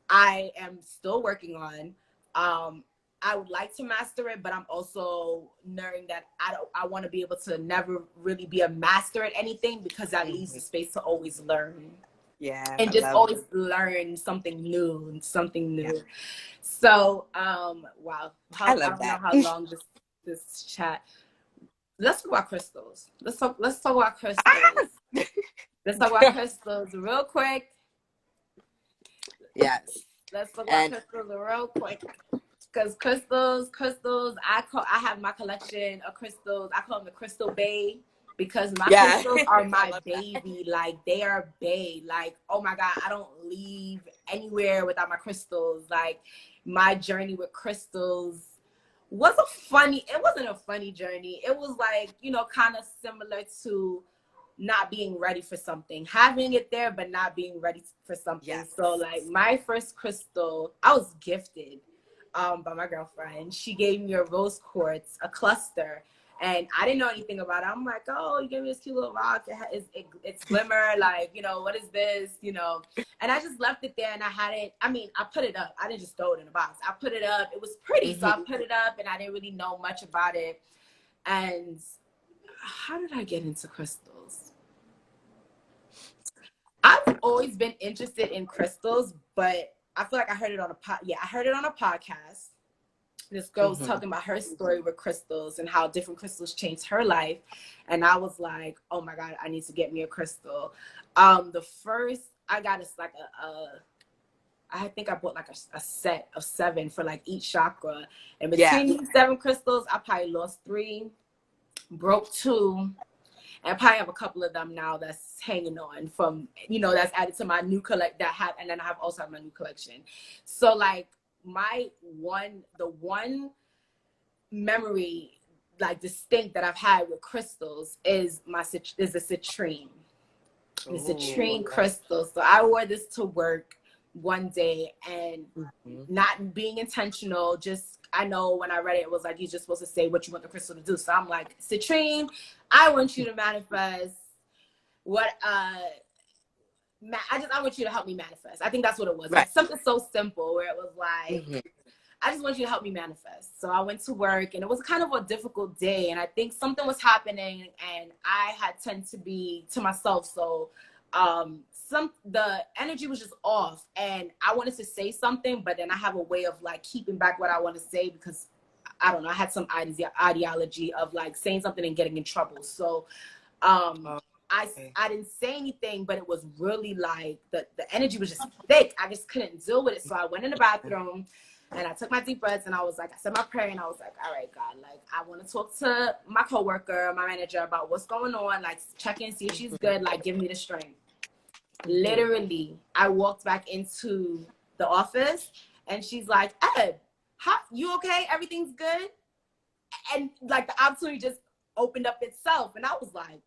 I am still working on. I would like to master it, but I'm also knowing that I want to be able to never really be a master at anything, because that leaves the space to always learn. Yeah. And just always learn something new. Yeah. So, wow. I love that. I don't know how long this chat. Let's talk about crystals. Let's talk about crystals. Let's talk about crystals real quick. Yes. Let's talk about crystals real quick. Because crystals, I have my collection of crystals. I call them the Crystal Bay, because my crystals are my baby. That. Like, they are bae. Like, oh my God, I don't leave anywhere without my crystals. Like, my journey with crystals it wasn't a funny journey. It was like, kind of similar to not being ready for something, having it there, but not being ready for something. Yes. So like, my first crystal, I was gifted by my girlfriend. She gave me a rose quartz, a cluster, and I didn't know anything about it. I'm like, oh, you gave me this cute little rock. It's glimmer. Like, what is this? And I just left it there, and I put it up. I didn't just throw it in a box. I put it up. It was pretty, so I put it up, and I didn't really know much about it. And how did I get into crystals? I've always been interested in crystals, but I feel like I heard it on a podcast. This girl was talking about her story with crystals and how different crystals changed her life. And I was like, oh my God, I need to get me a crystal. The first I got is like I think I bought like a set of 7 for like each chakra. And between these 7 crystals, I probably lost 3, broke 2. And I probably have a couple of them now that's hanging on from, that's added to my new collection and then I have also my new collection. So like, the one memory, like, distinct that I've had with crystals is the citrine. The citrine crystal. So I wore this to work one day, and not being intentional, just, I know when I read it, it was like, you're just supposed to say what you want the crystal to do. So I'm like, citrine, I want you to manifest what I want you to help me manifest. I think that's what it was. Right. Like, something so simple where it was like, I just want you to help me manifest. So I went to work, and it was kind of a difficult day, and I think something was happening, and I had tend to be to myself. So the energy was just off, and I wanted to say something, but then I have a way of like keeping back what I want to say, because I don't know, I had some ideology of like saying something and getting in trouble. So I didn't say anything, but it was really like the energy was just thick. I just couldn't deal with it. So I went in the bathroom, and I took my deep breaths, and I was like, I said my prayer, and I was like, all right, God, like, I want to talk to my coworker, my manager, about what's going on, like, check in, see if she's good, like, give me the strength. Literally, I walked back into the office, and she's like, Ed, you okay? Everything's good? And like, the opportunity just opened up itself, and I was like,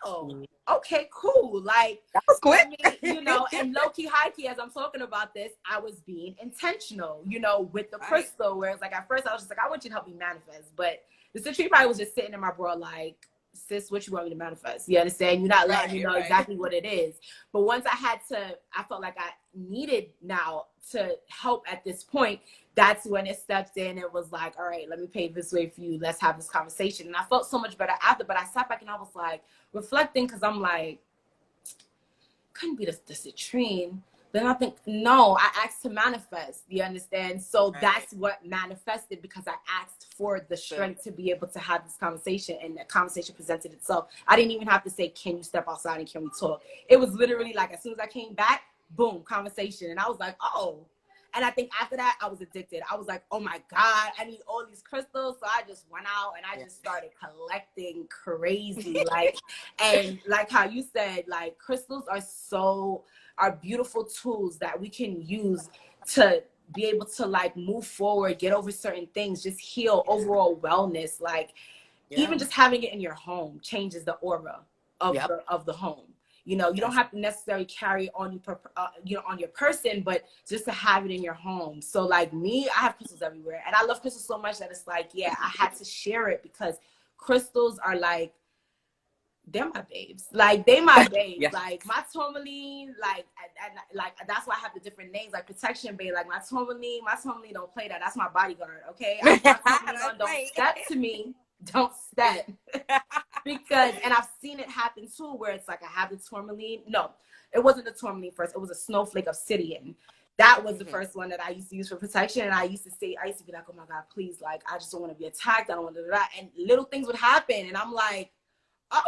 oh, okay, cool. Like, that was quick. I mean, and low-key, high-key, as I'm talking about this, I was being intentional, with the crystal, where it's like, at first I was just like, I want you to help me manifest, but the citrine probably was just sitting in my bra like, sis, what you want me to manifest? You understand? You're not letting me know right. exactly what it is. But once I felt like I needed now to help at this point, that's when it stepped in and was like, all right, let me pave this way for you. Let's have this conversation. And I felt so much better after, but I sat back and I was like reflecting, because I'm like, couldn't be the citrine. Then I think, no, I asked to manifest. You understand? So that's what manifested, because I asked for the strength to be able to have this conversation, and the conversation presented itself. I didn't even have to say, can you step outside and can we talk? It was literally like, as soon as I came back, boom, conversation. And I was like, oh. And I think after that, I was addicted. I was like, oh my God, I need all these crystals. So I just went out and I just started collecting crazy. Like, and like how you said, like, crystals are beautiful tools that we can use to be able to like move forward, get over certain things, just heal, overall wellness. Like, even just having it in your home changes the aura of the home. You know, you don't have to necessarily carry on on your person, but just to have it in your home. So like me, I have crystals everywhere, and I love crystals so much that it's like, yeah, I had to share it, because crystals are like, they're my babes. Like, they my babes. Like my tourmaline, like, like that's why I have the different names, like protection babe. Like my tourmaline don't play that. That's my bodyguard. Okay, I put my tourmaline on. Don't step to me. Don't step. Because, and I've seen it happen too, where it's like I have the tourmaline. No, it wasn't the tourmaline first. It was a snowflake obsidian. That was the first one that I used to use for protection. And I used to be like, oh my God, please, like, I just don't want to be attacked. I don't want to do that. And little things would happen. And I'm like,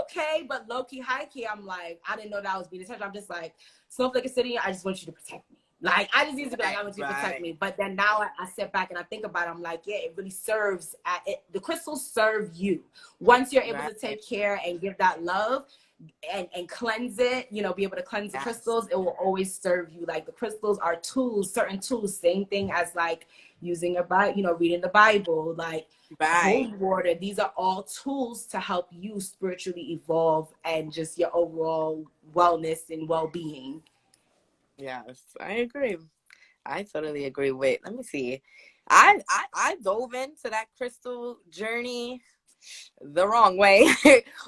okay, but low key, high key, I'm like, I didn't know that I was being attacked. I'm just like, snowflake obsidian, I just want you to protect me. Like, I just used to be like, I want you to protect me. But then now I sit back and I think about it. I'm like, yeah, it really serves. The crystals serve you. Once you're able to take care and give that love and cleanse it, you know, be able to cleanse the crystals, it will always serve you. Like, the crystals are tools, certain tools, same thing as like using reading the Bible, like holy water. These are all tools to help you spiritually evolve and just your overall wellness and well-being. Yes, I agree. I totally agree. Wait, let me see. I dove into that crystal journey the wrong way,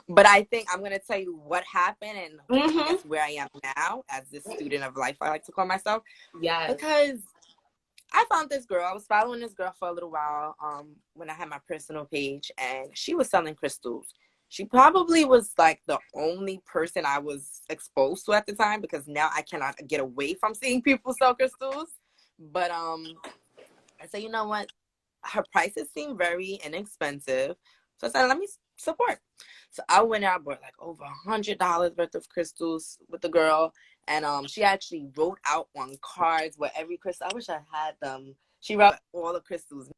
but I think I'm gonna tell you what happened and I guess where I am now as this student of life, I like to call myself. Yeah. Because I found this girl. I was following this girl for a little while when I had my personal page, and she was selling crystals. She probably was like the only person I was exposed to at the time, because now I cannot get away from seeing people sell crystals. But I said, you know what? Her prices seem very inexpensive. So I said, let me support. So I went out, bought like over $100 worth of crystals with the girl. And she actually wrote out on cards where every crystal, I wish I had them. She wrote all the crystals.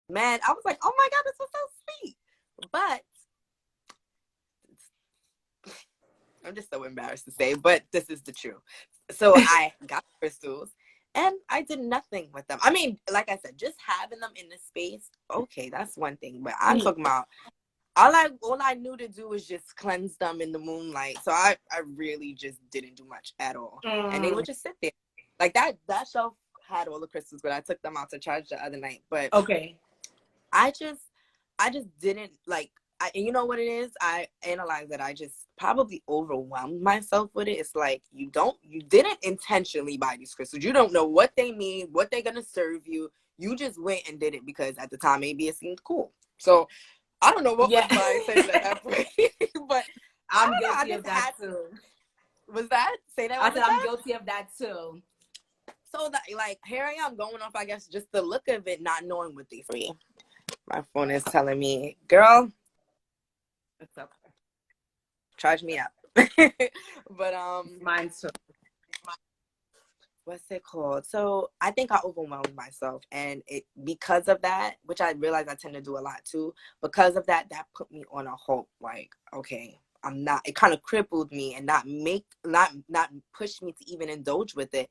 Man, I was like, oh my God, this was so sweet. But I'm just so embarrassed to say, but this is the truth. So I got crystals and I did nothing with them. I mean, like I said, just having them in the space, okay, that's one thing. But I'm talking about all I knew to do was just cleanse them in the moonlight. So I really just didn't do much at all. And they would just sit there. Like that shelf had all the crystals, but I took them out to charge the other night. But okay, I just didn't like. You know what it is? I analyzed that I just probably overwhelmed myself with it. It's like you didn't intentionally buy these crystals. You don't know what they mean, what they're gonna serve you. You just went and did it because at the time maybe it seemed cool. So I don't know what was my intention at that point, but I'm guilty of that too. Was that? Say that. I said I'm guilty of that too. So that, like, here I am going off, I guess, just the look of it, not knowing what they free. My phone is telling me, girl, what's up? Charge me up. But mine too. What's it called? So I think I overwhelmed myself, and because of that, which I realize I tend to do a lot too, because of that put me on a hope. Like, okay, it kind of crippled me and not push me to even indulge with it.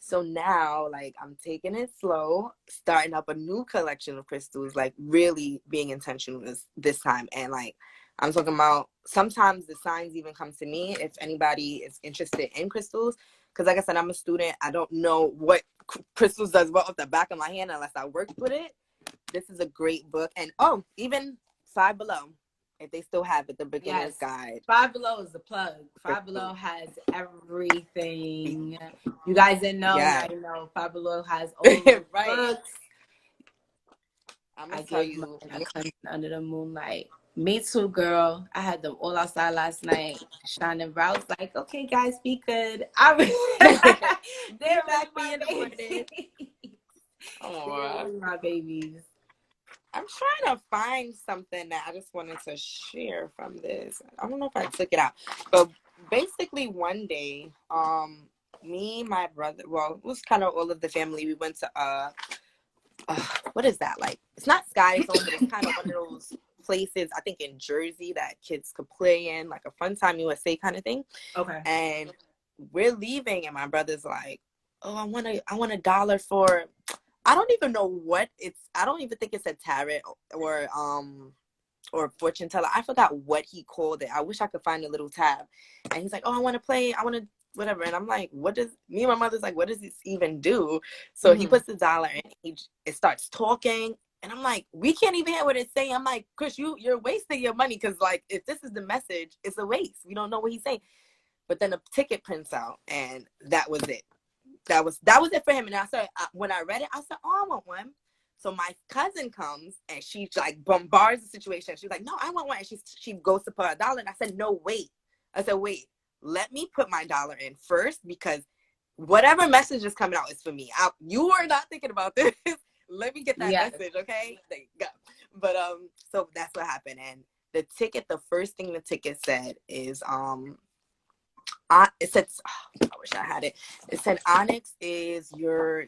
So now, like, I'm taking it slow, starting up a new collection of crystals, like really being intentional this time. And like, I'm talking about, sometimes the signs even come to me if anybody is interested in crystals. Because like I said, I'm a student. I don't know what crystals does well off the back of my hand unless I worked with it. This is a great book. And even Five Below. if they still have it, the beginner's Yes. guide. Five Below is the plug. Five Below has everything. You guys didn't know, Yeah. now you know. Five Below has all of the Right. books. I'm I gonna tell gave you, mine a cleanse under the moonlight. Me too, girl. I had them all outside last night, shining bright. I was like, okay, guys, be good. They're really my babies. They're really my babies. I'm trying to find something that I just wanted to share from this. I don't know if I took it out, but basically one day, me, my brother, well, it was kind of all of the family. We went to what is that like? It's not Sky Zone, but it's kind of one of those places I think in Jersey that kids could play in, like a Fun Time USA kind of thing. Okay. And we're leaving, and my brother's like, "Oh, I want $1 for." I don't even know what it's. I don't even think it's a tarot or fortune teller. I forgot what he called it. I wish I could find a little tab. And he's like, "Oh, I want to play. I want to whatever." And I'm like, "What does?" Me and my mother's like, "What does this even do?" So he puts the dollar in. It starts talking, and I'm like, "We can't even hear what it's saying." I'm like, "Chris, you're wasting your money because like if this is the message, it's a waste. We don't know what he's saying." But then a ticket prints out, and that was it. That was it for him. And I said, when I read it, I said, "Oh, I want one." So my cousin comes and she like bombards the situation. She's like, "No, I want one." And she goes to put $1. And I said, "No, wait." I said, "Wait, let me put my dollar in first because whatever message is coming out is for me. You are not thinking about this. Let me get that message, okay?" There you go. But so that's what happened. And the first thing the ticket said is it said, I wish I had it. It said onyx is your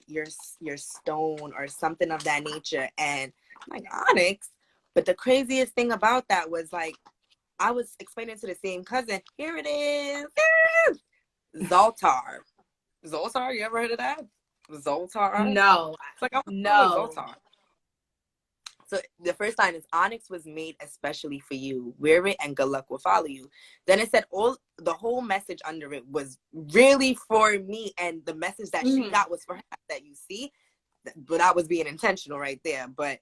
stone or something of that nature. And I'm like, onyx? But the craziest thing about that was like, I was explaining to the same cousin, here it is. Zoltar. Zoltar, you ever heard of that? Zoltar? No. It's like, I want No. Zoltar. So the first line is onyx was made especially for you. Wear it and good luck will follow you. Then it said the whole message under it was really for me, and the message that she got was for her that you see. But I was being intentional right there. But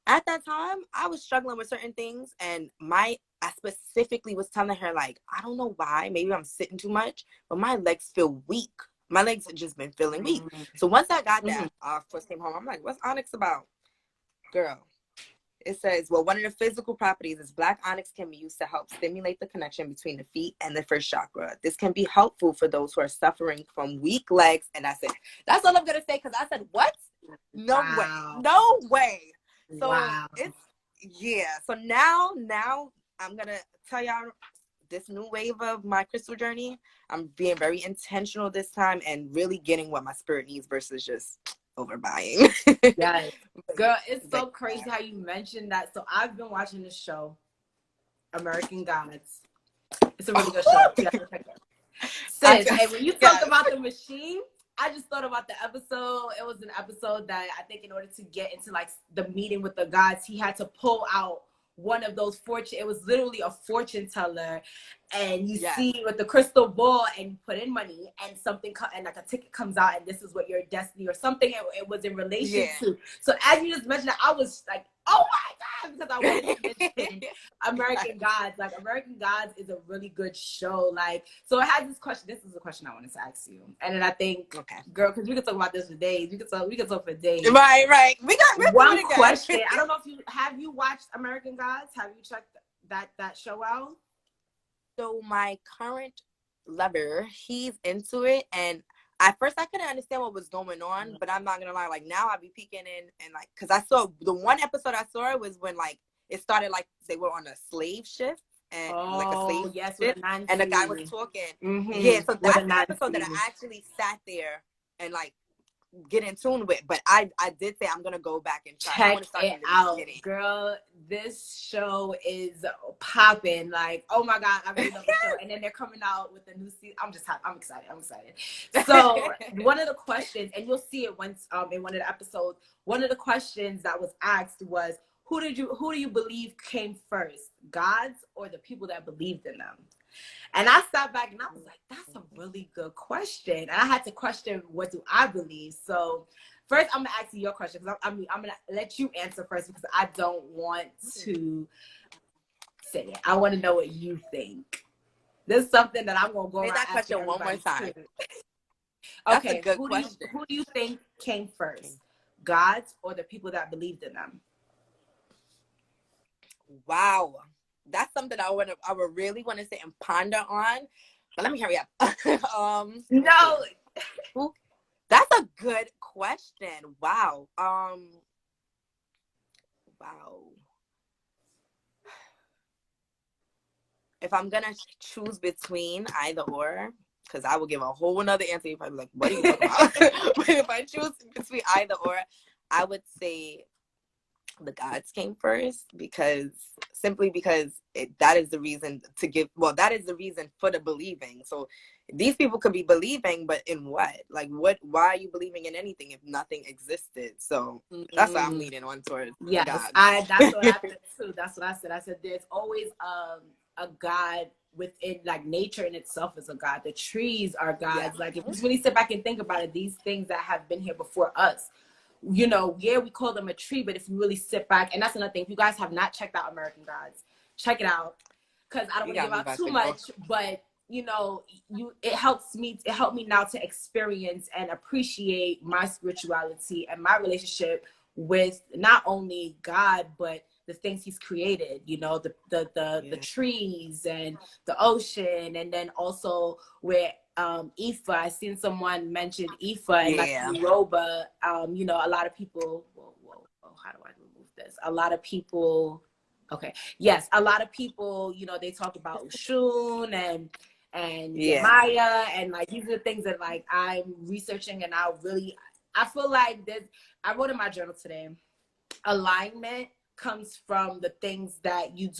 at that time, I was struggling with certain things, and I specifically was telling her like, I don't know why, maybe I'm sitting too much, but my legs feel weak. My legs have just been feeling weak. So once I got that, I first came home. I'm like, what's onyx about, girl? It says, well, one of the physical properties is black onyx can be used to help stimulate the connection between the feet and the first chakra. This can be helpful for those who are suffering from weak legs. And I said, that's all I'm going to say, because I said, what? No way. No way. So so now I'm going to tell y'all this new wave of my crystal journey. I'm being very intentional this time and really getting what my spirit needs versus just overbuying. Yes. Girl, it's so crazy how you mentioned that. So I've been watching this show, American Gods. It's a really good show. You have to check it. Sis, and when you talk about the machine, I just thought about the episode. It was an episode that I think in order to get into like the meeting with the gods, he had to pull out one of those it was literally a fortune teller, and you see with the crystal ball and you put in money and something and like a ticket comes out and this is what your destiny or something it was in relation to. So as you just mentioned, I was like, oh my God, because I wanted to mention American Gods. Like American Gods is a really good show. Like, so it has this question. This is a question I wanted to ask you, and then I think, girl, because we could talk about this for days. We could talk for days. Right. We got one question. I don't know if you watched American Gods. Have you checked that show out? So my current lover, he's into it, and at first I couldn't understand what was going on, but I'm not gonna lie, like now I be peeking in and like, because I saw the one episode I saw was when like it started like they were on a slave shift and like a slave ship, and the guy was talking. So that's the episode that I actually sat there and like get in tune with. But I did say I'm gonna go back and check it out, girl. This show is popping. Like, oh my God, I really love the show. And then they're coming out with a new season. I'm excited. So one of the questions, and you'll see it once in one of the episodes, one of the questions that was asked was, who do you believe came first, gods or the people that believed in them? And I sat back and I was like, that's a really good question. And I had to question, what do I believe? So first, I'm going to ask you your question, because I'm going to let you answer first, because I don't want to say it. I want to know what you think. This is something that I'm gonna go around that asking question one more time. too. That's Okay, a good who question. do you think came first, gods or the people that believed in them? Wow, that's something I would really want to sit and ponder on. But let me hurry up. No, that's a good question. Wow. Wow. If I'm gonna choose between either or, because I will give a whole another answer. You're probably like, what are you talking about? But if I choose between either or, I would say the gods came first, because that is the reason to give. Well, that is the reason for the believing. So these people could be believing, but in what? Like, what? Why are you believing in anything if nothing existed? So that's what I'm leaning on towards. Yes, God. that's what I said too. That's what I said. I said there's always a God within, like, nature in itself is a God. The trees are gods. Yeah. Like, if you really sit back and think about it, these things that have been here before us, you know, yeah, we call them a tree, but if you really sit back, and that's another thing, if you guys have not checked out American Gods, check it out, because I don't want to give out too much, but you know, it helped me now to experience and appreciate my spirituality and my relationship with not only God but the things he's created, you know, the trees and the ocean, and then also where Ifa, I seen someone mention Ifa and like Yoruba, you know, a lot of people, whoa, how do I remove this? A lot of people, okay, yes, a lot of people, you know, they talk about Oshun and Maya, and like these are the things that like I'm researching, and I feel like this. I wrote in my journal today, alignment comes from the things that you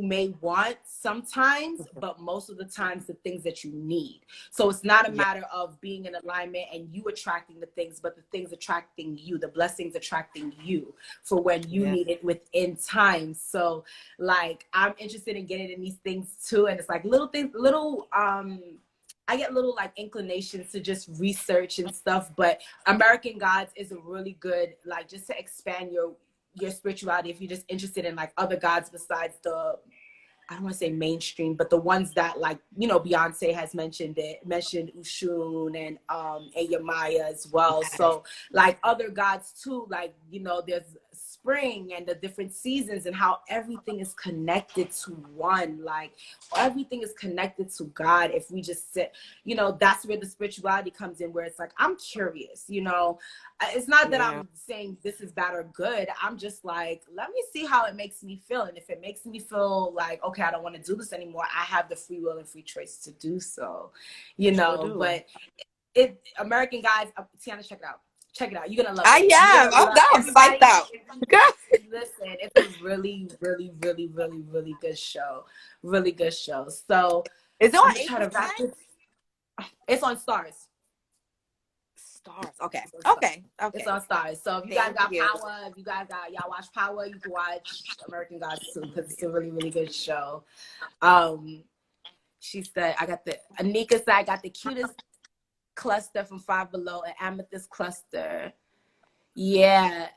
may want sometimes, but most of the times the things that you need. So it's not a matter of being in alignment and you attracting the things, but the things attracting you, the blessings attracting you for when you need it within time. So like, I'm interested in getting in these things too. And it's like little things, I get little like inclinations to just research and stuff, but American Gods is a really good, like, just to expand your spirituality if you're just interested in like other gods besides the, I don't want to say mainstream, but the ones that, like, you know, Beyonce has mentioned Ushun and Yamaya as well. So like other gods too, like, you know, there's spring and the different seasons and how everything is connected to one, like everything is connected to God. If we just sit, you know, that's where the spirituality comes in, where it's like, I'm curious, you know, it's not that I'm saying this is bad or good. I'm just like, let me see how it makes me feel. And if it makes me feel like, okay, I don't want to do this anymore, I have the free will and free choice to do so, you know. But American Gods, Teyanna, check it out. Check it out. You're gonna love it. I'm down. Fight out. Listen, it's a really, really, really, really, really good show. Really good show. So is it on HBO? It's on Stars. Okay. It's on Stars. So if you guys got Power, if you guys y'all watch Power, you can watch American Gods too, because it's a really, really good show. She said, Anika said, I got the cutest cluster from Five Below, an amethyst cluster. Yeah.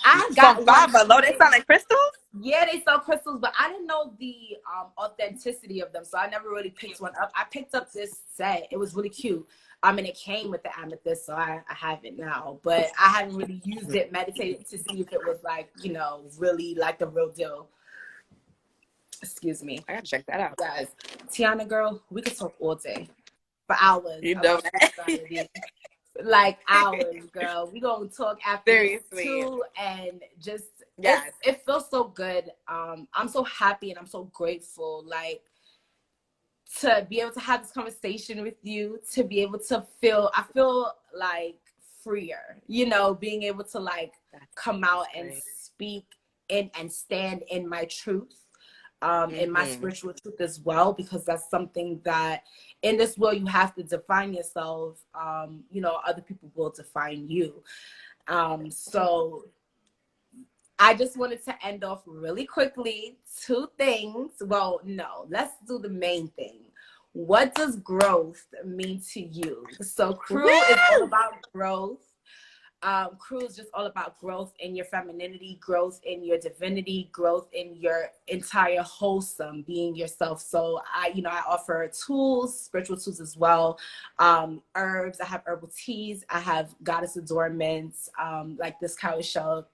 I got Five Below. They sound like crystals? Yeah, they sell crystals, but I didn't know the authenticity of them, so I never really picked one up. I picked up this set. It was really cute. And it came with the amethyst, so I have it now. But I haven't really used it, meditated to see if it was like, you know, really like the real deal. Excuse me. I gotta check that out. Guys, Teyanna, girl, we could talk all day for hours. You know like hours, girl. We gonna talk after this too, and just it feels so good. I'm so happy and I'm so grateful, like, to be able to have this conversation with you, to be able to I feel like freer, you know, being able to like come out and speak in and stand in my truth, in my spiritual truth as well, because that's something that in this world you have to define yourself. You know, other people will define you. So I just wanted to end off really quickly. 2 things. Well, no, let's do the main thing. What does growth mean to you? So Crew is all about growth. Crew is just all about growth in your femininity, growth in your divinity, growth in your entire wholesome being yourself. So I offer tools, spiritual tools as well. Herbs, I have herbal teas, I have goddess adornments, like this cow shell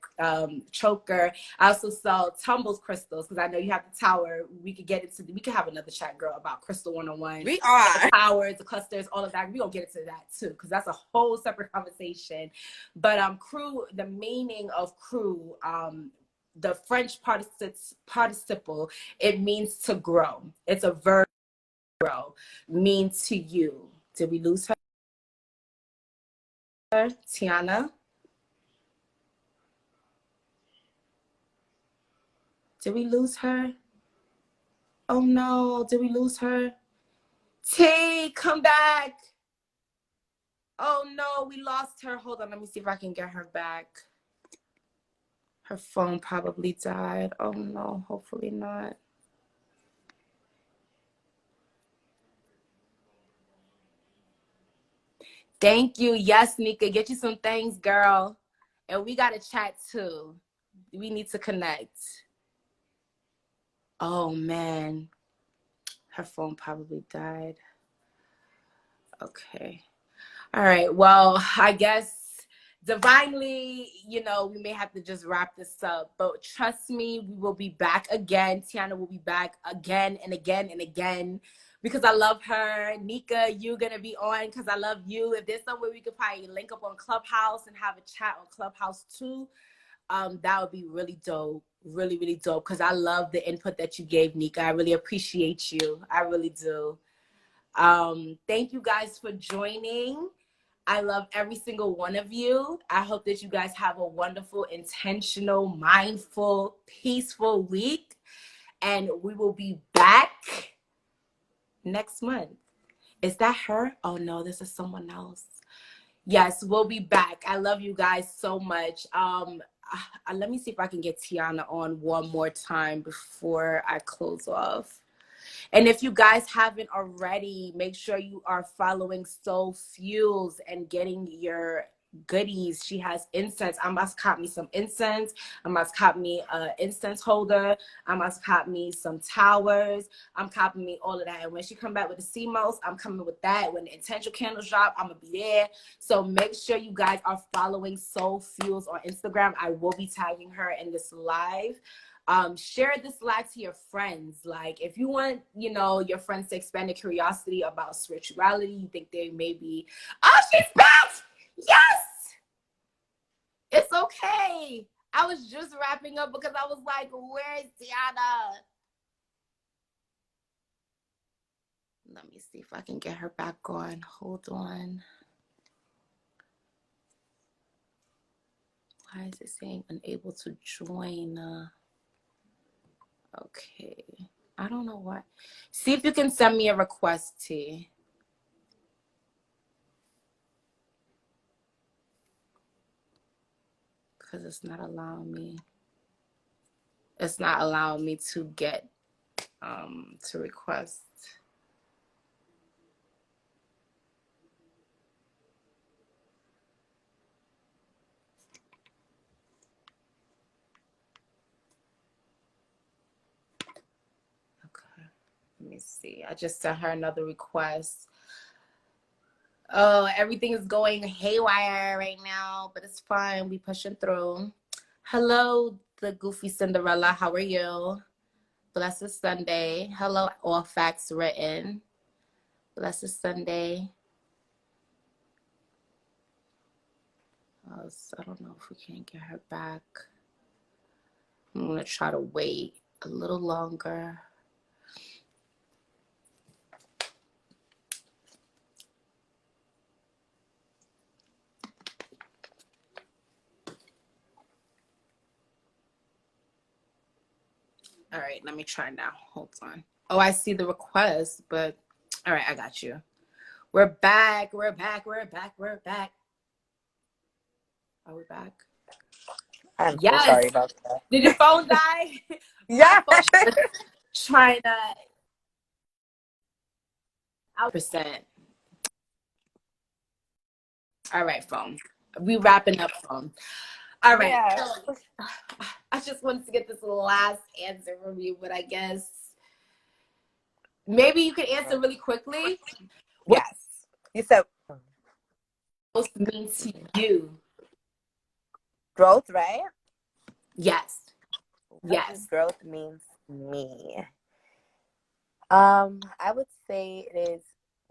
choker. I also sell tumbles crystals, because I know you have the tower. We could have another chat, girl, about crystal 101. We are. The towers, the clusters, all of that. We're gonna get into that too, because that's a whole separate conversation. But crew, the meaning of crew, the French participle, it means to grow. It's a verb, grow, means to you. Did we lose her? Teyanna? Did we lose her? Oh no, did we lose her? T, come back. Oh no, we lost her. Hold on, let me see if I can get her back. Her phone probably died. Oh no, hopefully not. Thank you. Yes, Nika, get you some things, girl. And we got to chat too. We need to connect. Oh man, her phone probably died. Okay. All right. Well, I guess divinely, we may have to just wrap this up, but trust me, we will be back again. Teyanna will be back again and again and again, because I love her. Nika, you're going to be on because I love you. If there's some way we could probably link up on Clubhouse and have a chat on Clubhouse too, that would be really dope. Really, really dope, because I love the input that you gave, Nika. I really appreciate you. I really do. Thank you guys for joining. I love every single one of you. I hope that you guys have a wonderful, intentional, mindful, peaceful week. And we will be back next month. Is that her? Oh no, this is someone else. Yes, we'll be back. I love you guys so much. Let me see if I can get Teyanna on one more time before I close off. And if you guys haven't already, make sure you are following Soulfuels and getting your goodies. She has incense. I must cop me some incense. I must cop me an incense holder. I must cop me some towers. I'm copying me all of that. And when she come back with the CMOS, I'm coming with that. When the intentional candles drop, I'm going to be there. So make sure you guys are following Soulfuels on Instagram. I will be tagging her in this live. Share this live to your friends. Like, if you want, your friends to expand their curiosity about spirituality, you think they may be, oh, she's back! Yes! It's okay. I was just wrapping up because I was like, where's Teyanna? Let me see if I can get her back on. Hold on. Why is it saying unable to join? Okay. I don't know why. See if you can send me a request, T. Because it's not allowing me. It's not allowing me to get to request. Okay. Let me see. I just sent her another request. Oh, everything is going haywire right now, but it's fine. We pushing through. Hello, the goofy Cinderella. How are you? Blessed Sunday. Hello, all facts written. Blessed Sunday. I don't know if we can get her back. I'm going to try to wait a little longer. All right, let me try now. Hold on. Oh, I see the request, but all right, I got you. We're back. We're back. We're back. We're back. Are we back? I'm so sorry about that. Did your phone die? Yeah. Trying to. %. All right, phone. we wrapping up from. All right. Yeah. I just wanted to get this last answer from you, but I guess maybe you can answer really quickly. What Yes. You said does growth mean to you? growth, right? Yes. What does Yes. growth means to me? I would say it is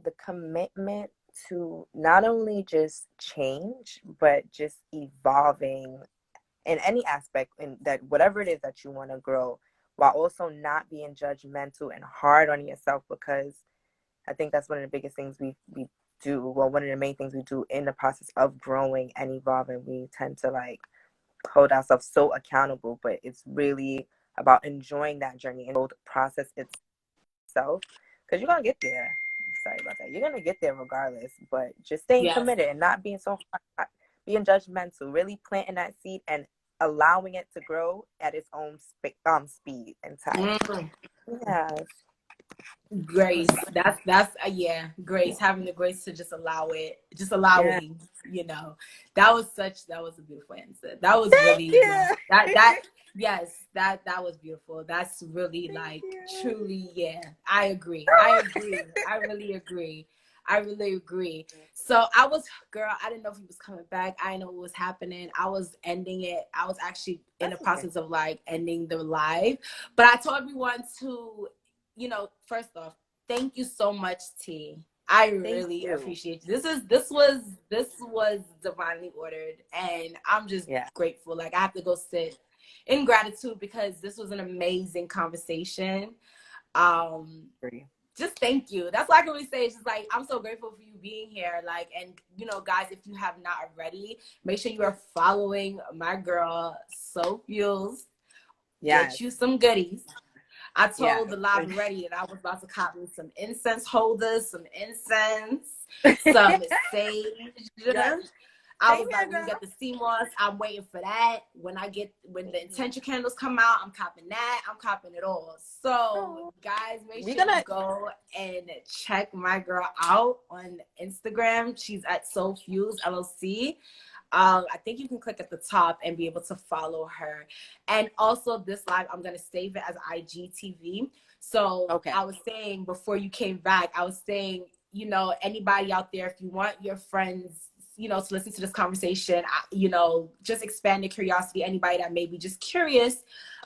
the commitment to not only just change, but just evolving in any aspect, in that whatever it is that you want to grow, while also not being judgmental and hard on yourself, because I think that's one of the biggest things we do. Well, one of the main things we do in the process of growing and evolving, we tend to like hold ourselves so accountable, but it's really about enjoying that journey and the process itself, because you're gonna get there. Sorry about that. You're gonna get there regardless, but just staying Yes. committed and not being so hard, being judgmental, really planting that seed and allowing it to grow at its own speed and time. Yes. Grace. That's yeah, grace. Having the grace to just allow it. Just Yeah. allowing, you know. That was a beautiful answer. That was Thank really you. that yes, that was beautiful. That's really Thank like you. truly, yeah. I agree. I really agree. I really agree. So girl, I didn't know if he was coming back. I didn't know what was happening. I was ending it. I was actually in the process of like ending the live. But I told everyone to, first off, thank you so much, T. I really appreciate you. This was divinely ordered, and I'm just grateful. Like I have to go sit in gratitude because this was an amazing conversation. Just thank you. That's all I can really say. It's just like I'm so grateful for you being here. Like, and guys, if you have not already, make sure you are following my girl Soulfuels. Get you some goodies. I told the live already that I was about to copy some incense holders, some incense, some sage. I was like, when we get the sea moss, I'm waiting for that. When the intention candles come out, I'm copping that. I'm copping it all. So, guys, make sure you go and check my girl out on Instagram. She's at Soulfuels LLC. I think you can click at the top and be able to follow her. And also this live, I'm going to save it as IGTV. So I was saying before you came back, I was saying, anybody out there, if you want your friends, to listen to this conversation, just expand the curiosity. Anybody that may be just curious,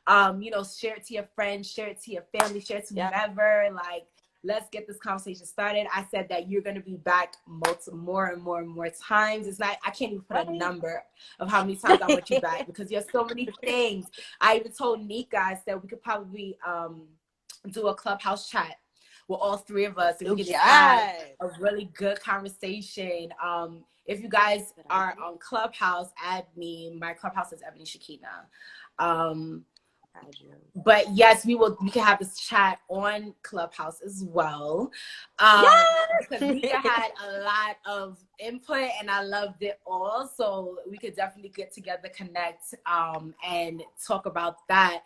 share it to your friends, share it to your family, share it to whomever, like, let's get this conversation started. I said that you're going to be back more and more times. It's not, I can't even put a number of how many times I want you back because you have so many things. I even told Nika, I said we could probably do a clubhouse chat with all three of us. And we could just have a really good conversation. If you guys are on Clubhouse, add me. My Clubhouse is Ebony Shakina. But yes, we can have this chat on Clubhouse as well. Because Nika had a lot of input and I loved it all. So we could definitely get together, connect, and talk about that.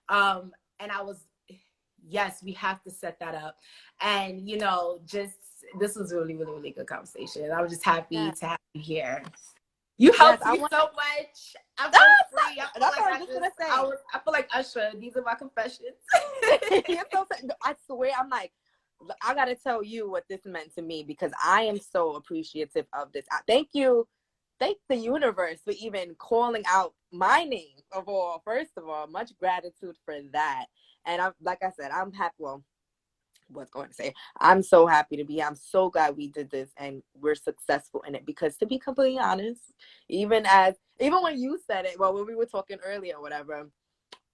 And I was, yes, we have to set that up. And, this was really, really, really good conversation. I was just happy to have you here. You helped me so much. I'm so free. I feel like Usher. These are my confessions. I swear, I'm like, I gotta tell you what this meant to me because I am so appreciative of this. Thank you. Thank the universe for even calling out my name of all. First of all, much gratitude for that. And like I said, I'm happy. Well, what's going to say? I'm so happy to be here. I'm so glad we did this and we're successful in it because to be completely honest, even when you said it, well, when we were talking earlier or whatever,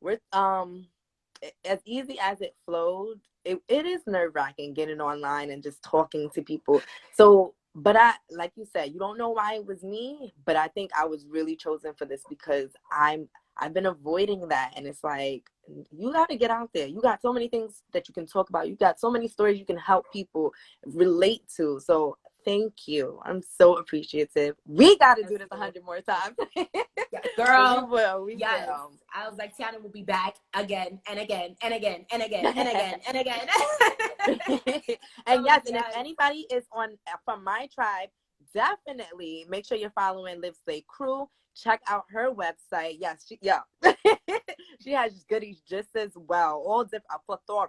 we're as easy as it flowed, it is nerve-wracking getting online and just talking to people. So, but like you said, you don't know why it was me, but I think I was really chosen for this because I've been avoiding that. And it's like, you got to get out there. You got so many things that you can talk about. You got so many stories you can help people relate to. So thank you. I'm so appreciative. We got to do this 100 more times. Girl, we will. I was like, Teyanna will be back again and again and again and again and again and again. And yes, and if anybody is from my tribe, definitely make sure you're following LIVESLAYCRU. Check out her website. Yes, she has goodies just as well. All different for Thora.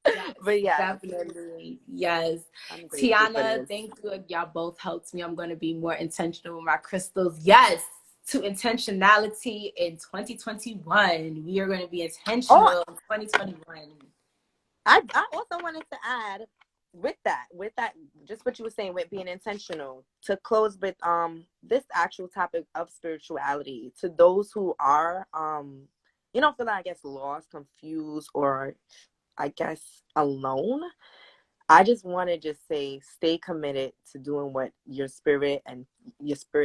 Yes, But yeah, definitely. Yes. I'm grateful for Tiyanna, this. thank you. Y'all both helped me. I'm going to be more intentional with my crystals. Yes, to intentionality in 2021. We are going to be intentional in 2021. I also wanted to add with that, just what you were saying with being intentional, to close with this actual topic of spirituality, to those who are feeling, I guess, lost, confused, or I guess alone. I just want to just say, stay committed to doing what your spirit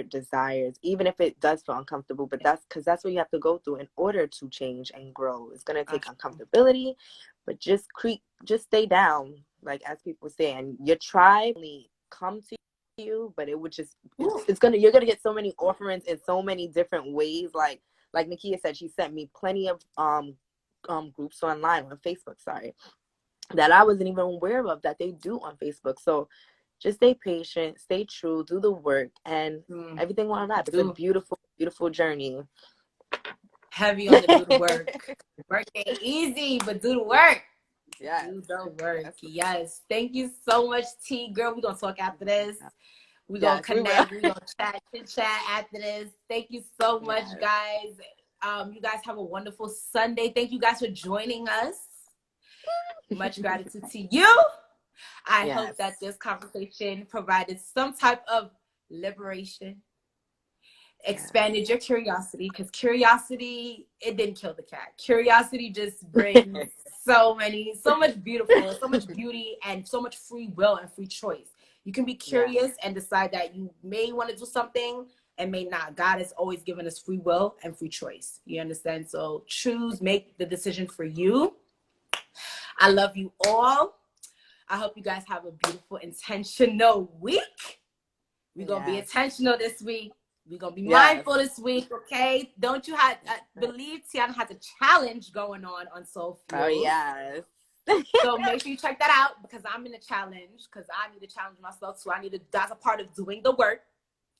desires, even if it does feel uncomfortable. But that's what you have to go through in order to change and grow. It's gonna take uncomfortability, but just stay down, like as people say, and your tribe only come to you, but it would just you're gonna get so many offerings in so many different ways. Like Nakia said, she sent me plenty of groups online on Facebook. Sorry. That I wasn't even aware of that they do on Facebook. So just stay patient, stay true, do the work, and everything will unwrap. It's a beautiful, beautiful journey. Heavy on the do the work. Work ain't easy, but do the work. Yes. Do the work. Yes. Thank you so much, T girl. We're gonna talk after this. We're gonna connect. We're gonna chat after this. Thank you so much, guys. You guys have a wonderful Sunday. Thank you guys for joining us. Much gratitude to you. I hope that this conversation provided some type of liberation, expanded your curiosity, because curiosity, it didn't kill the cat. Curiosity just brings so much beauty, and so much free will and free choice. You can be curious and decide that you may want to do something and may not. God has always given us free will and free choice. You understand? So choose, make the decision for you. I love you all. I hope you guys have a beautiful, intentional week. We're going to be intentional this week. We're going to be mindful this week, okay? Don't you believe Teyanna has a challenge going on Soulfuel. Oh, yes. So make sure you check that out, because I'm in a challenge, because I need to challenge myself too. That's a part of doing the work.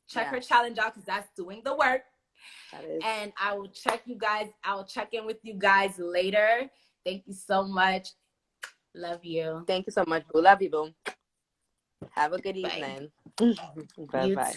Check her challenge out, because that's doing the work. And I will check in with you guys later. Thank you so much. Love you. Thank you so much, boo. Love you, boo. Have a good evening. Bye-bye.